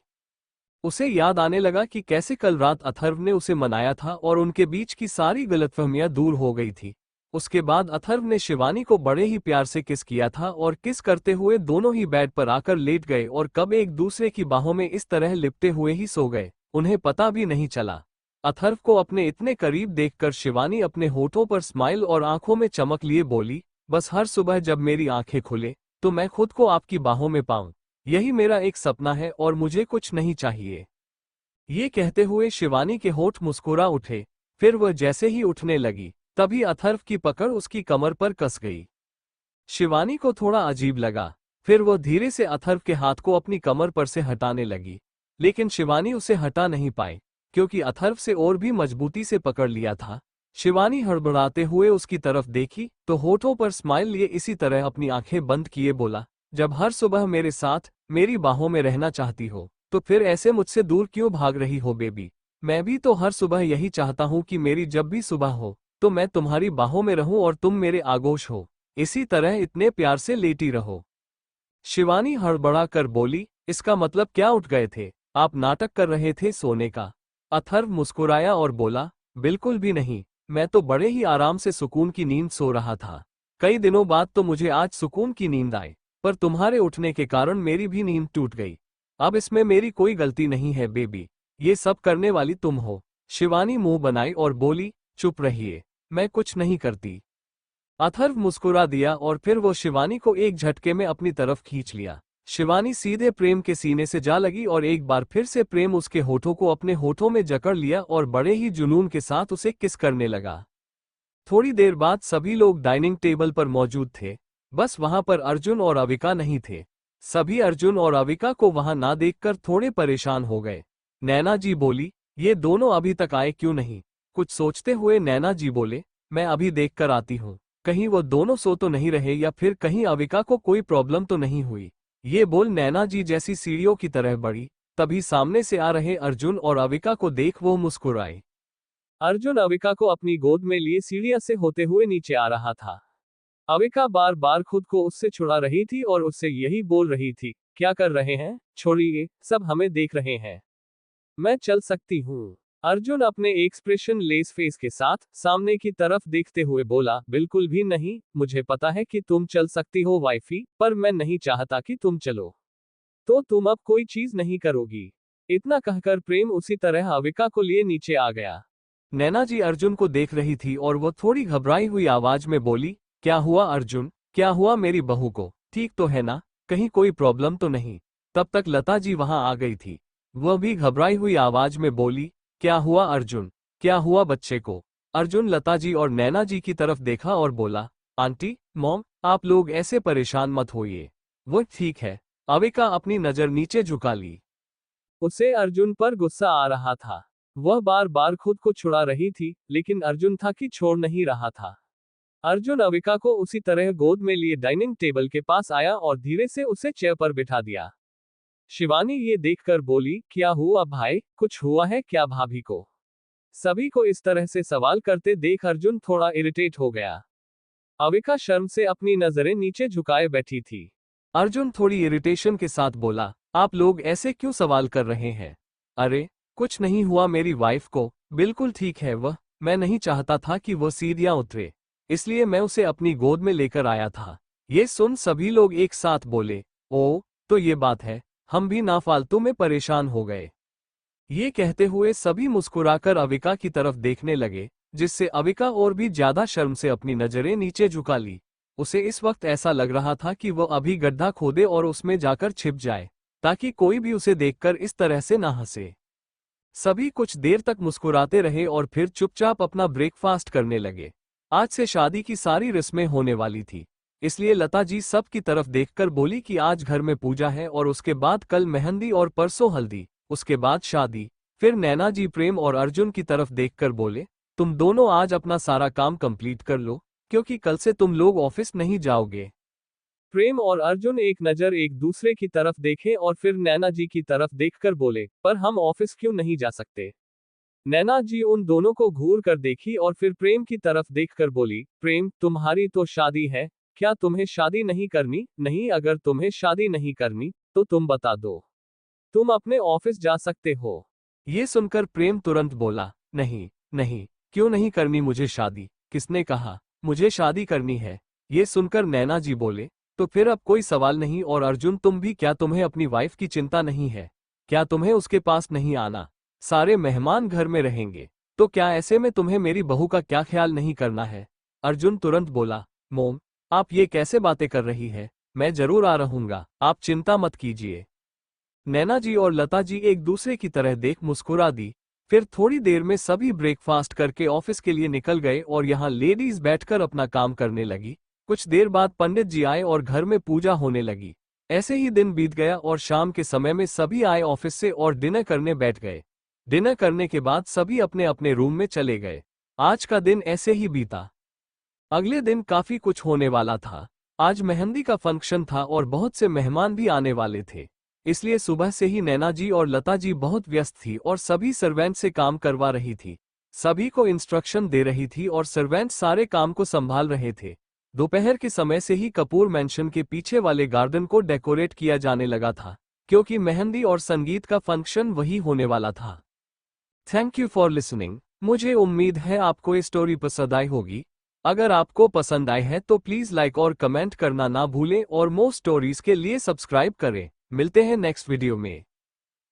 उसे याद आने लगा कि कैसे कल रात अथर्व ने उसे मनाया था और उनके बीच की सारी गलतफहमियां दूर हो गई थी। उसके बाद अथर्व ने शिवानी को बड़े ही प्यार से किस किया था और किस करते हुए दोनों ही बेड पर आकर लेट गए और कब एक दूसरे की बाहों में इस तरह लिपटे हुए ही सो गए, उन्हें पता भी नहीं चला। अथर्व को अपने इतने करीब देखकर शिवानी अपने होठों पर स्माइल और आंखों में चमक लिए बोली, बस हर सुबह जब मेरी आंखें खुले तो मैं खुद को आपकी बाहों में पाऊं। यही मेरा एक सपना है और मुझे कुछ नहीं चाहिए। ये कहते हुए शिवानी के होठ मुस्कुरा उठे। फिर वह जैसे ही उठने लगी तभी अथर्व की पकड़ उसकी कमर पर कस गई। शिवानी को थोड़ा अजीब लगा। फिर वह धीरे से अथर्व के हाथ को अपनी कमर पर से हटाने लगी, लेकिन शिवानी उसे हटा नहीं पाई, क्योंकि अथर्व से और भी मजबूती से पकड़ लिया था। शिवानी हड़बड़ाते हुए उसकी तरफ देखी तो होठों पर स्माइल लिए इसी तरह अपनी आंखें बंद किए बोला, जब हर सुबह मेरे साथ मेरी बाहों में रहना चाहती हो तो फिर ऐसे मुझसे दूर क्यों भाग रही हो बेबी। मैं भी तो हर सुबह यही चाहता हूँ कि मेरी जब भी सुबह हो तो मैं तुम्हारी बाहों में रहूं और तुम मेरे आगोश हो। इसी तरह इतने प्यार से लेटी रहो। शिवानी हड़बड़ा कर बोली, इसका मतलब क्या उठ गए थे? आप नाटक कर रहे थे सोने का? अथर्व मुस्कुराया और बोला, बिल्कुल भी नहीं, मैं तो बड़े ही आराम से सुकून की नींद सो रहा था। कई दिनों बाद तो मुझे आज सुकून की नींद आई, पर तुम्हारे उठने के कारण मेरी भी नींद टूट गई। अब इसमें मेरी कोई गलती नहीं है बेबी, ये सब करने वाली तुम हो। शिवानी मुंह बनाई और बोली, चुप रहिए, मैं कुछ नहीं करती। अथर्व मुस्कुरा दिया और फिर वो शिवानी को एक झटके में अपनी तरफ खींच लिया। शिवानी सीधे प्रेम के सीने से जा लगी और एक बार फिर से प्रेम उसके होठों को अपने होठों में जकड़ लिया और बड़े ही जुनून के साथ उसे किस करने लगा। थोड़ी देर बाद सभी लोग डाइनिंग टेबल पर मौजूद थे, बस वहां पर अर्जुन और अविका नहीं थे। सभी अर्जुन और अविका को वहां ना देखकर थोड़े परेशान हो गए। नैना जी बोली, ये दोनों अभी तक आए क्यों नहीं? कुछ सोचते हुए नैना जी बोले, मैं अभी देख कर आती हूँ, कहीं वो दोनों सो तो नहीं रहे या फिर कहीं अविका को कोई प्रॉब्लम तो नहीं हुई। ये बोल नैना जी जैसी सीढ़ियों की तरह बढ़ी, तभी सामने से आ रहे अर्जुन और अविका को देख वो मुस्कुराए। अर्जुन अविका को अपनी गोद में लिए सीढ़ियां से होते हुए नीचे आ रहा था। अविका बार बार खुद को उससे छुड़ा रही थी और उससे यही बोल रही थी, क्या कर रहे हैं, छोड़िए, सब हमें देख रहे हैं, मैं चल सकती हूँ। अर्जुन अपने एक्सप्रेशन लेस फेस के साथ सामने की तरफ देखते हुए बोला, बिल्कुल भी नहीं, मुझे पता है कि तुम चल सकती हो वाइफी, पर मैं नहीं चाहता कि तुम चलो, तो तुम अब कोई चीज नहीं करोगी। इतना कहकर प्रेम उसी तरह अविका को लिए नीचे आ गया। नैना जी अर्जुन को देख रही थी और वो थोड़ी घबराई हुई आवाज में बोली, क्या हुआ अर्जुन, क्या हुआ मेरी बहू को, ठीक तो है ना, कहीं कोई प्रॉब्लम तो नहीं? तब तक लता जी वहां आ गई थी। वह भी घबराई हुई आवाज में बोली, क्या हुआ अर्जुन, क्या हुआ बच्चे को? अर्जुन लता जी और नैना जी की तरफ देखा और बोला, आंटी, मॉम, आप लोग ऐसे परेशान मत होइए, वो ठीक है। अविका अपनी नजर नीचे झुका ली। उसे अर्जुन पर गुस्सा आ रहा था। वह बार बार खुद को छुड़ा रही थी, लेकिन अर्जुन था कि छोड़ नहीं रहा था। अर्जुन अविका को उसी तरह गोद में लिए डाइनिंग टेबल के पास आया और धीरे से उसे चेयर पर बिठा दिया। शिवानी ये देखकर बोली, क्या हुआ भाई, कुछ हुआ है क्या भाभी को? सभी को इस तरह से सवाल करते देख अर्जुन थोड़ा इरिटेट हो गया। अविका शर्म से अपनी नजरें नीचे झुकाए बैठी थी। अर्जुन थोड़ी इरिटेशन के साथ बोला, आप लोग ऐसे क्यों सवाल कर रहे हैं? अरे कुछ नहीं हुआ मेरी वाइफ को, बिल्कुल ठीक है वह। मैं नहीं चाहता था कि वो सीढ़ियां उतरे, इसलिए मैं उसे अपनी गोद में लेकर आया था। ये सुन सभी लोग एक साथ बोले, ओ तो ये बात है, हम भी ना फालतू में परेशान हो गए। ये कहते हुए सभी मुस्कुराकर अविका की तरफ देखने लगे, जिससे अविका और भी ज्यादा शर्म से अपनी नजरें नीचे झुका ली। उसे इस वक्त ऐसा लग रहा था कि वह अभी गड्ढा खोदे और उसमें जाकर छिप जाए, ताकि कोई भी उसे देखकर इस तरह से ना हंसे। सभी कुछ देर तक मुस्कुराते रहे और फिर चुपचाप अपना ब्रेकफास्ट करने लगे। आज से शादी की सारी रस्में होने वाली थी, इसलिए लता जी सब की तरफ देखकर बोली कि आज घर में पूजा है और उसके बाद कल मेहंदी और परसों हल्दी, उसके बाद शादी। फिर नैना जी प्रेम और अर्जुन की तरफ देखकर बोले, तुम दोनों आज अपना सारा काम कंप्लीट कर लो, क्योंकि कल से तुम लोग ऑफिस नहीं जाओगे। प्रेम और अर्जुन एक नजर एक दूसरे की तरफ देखे और फिर नैना जी की तरफ देखकर बोले, पर हम ऑफिस क्यों नहीं जा सकते? नैना जी उन दोनों को घूर कर देखी और फिर प्रेम की तरफ देखकर बोली, प्रेम तुम्हारी तो शादी है, क्या तुम्हें शादी नहीं करनी? नहीं, अगर तुम्हें शादी नहीं करनी तो तुम बता दो, तुम अपने ऑफिस जा सकते हो। ये सुनकर प्रेम तुरंत बोला, नहीं नहीं, क्यों नहीं करनी मुझे शादी? किसने कहा मुझे शादी करनी है? ये सुनकर नैना जी बोले, तो फिर अब कोई सवाल नहीं। और अर्जुन तुम भी, क्या तुम्हें अपनी वाइफ की चिंता नहीं है? क्या तुम्हें उसके पास नहीं आना? सारे मेहमान घर में रहेंगे, तो क्या ऐसे में तुम्हें मेरी बहू का क्या ख्याल नहीं करना है? अर्जुन तुरंत बोला, मोम आप ये कैसे बातें कर रही है? मैं जरूर आ रहूंगा, आप चिंता मत कीजिए। नैना जी और लता जी एक दूसरे की तरह देख मुस्कुरा दी। फिर थोड़ी देर में सभी ब्रेकफास्ट करके ऑफिस के लिए निकल गए और यहाँ लेडीज बैठकर अपना काम करने लगी। कुछ देर बाद पंडित जी आए और घर में पूजा होने लगी। ऐसे ही दिन बीत गया और शाम के समय में सभी आए ऑफिस से और डिनर करने बैठ गए। डिनर करने के बाद सभी अपने अपने रूम में चले गए। आज का दिन ऐसे ही बीता। अगले दिन काफी कुछ होने वाला था। आज मेहंदी का फंक्शन था और बहुत से मेहमान भी आने वाले थे, इसलिए सुबह से ही नैना जी और लता जी बहुत व्यस्त थी और सभी सर्वेंट से काम करवा रही थी। सभी को इंस्ट्रक्शन दे रही थी और सर्वेंट सारे काम को संभाल रहे थे। दोपहर के समय से ही कपूर मैंशन के पीछे वाले गार्डन को डेकोरेट किया जाने लगा था, क्योंकि मेहंदी और संगीत का फंक्शन वही होने वाला था। Thank you for listening. मुझे उम्मीद है आपको ये स्टोरी पसंद आई होगी। अगर आपको पसंद आई है तो प्लीज लाइक और कमेंट करना ना भूलें और मोर स्टोरीज के लिए सब्सक्राइब करें। मिलते हैं नेक्स्ट वीडियो में।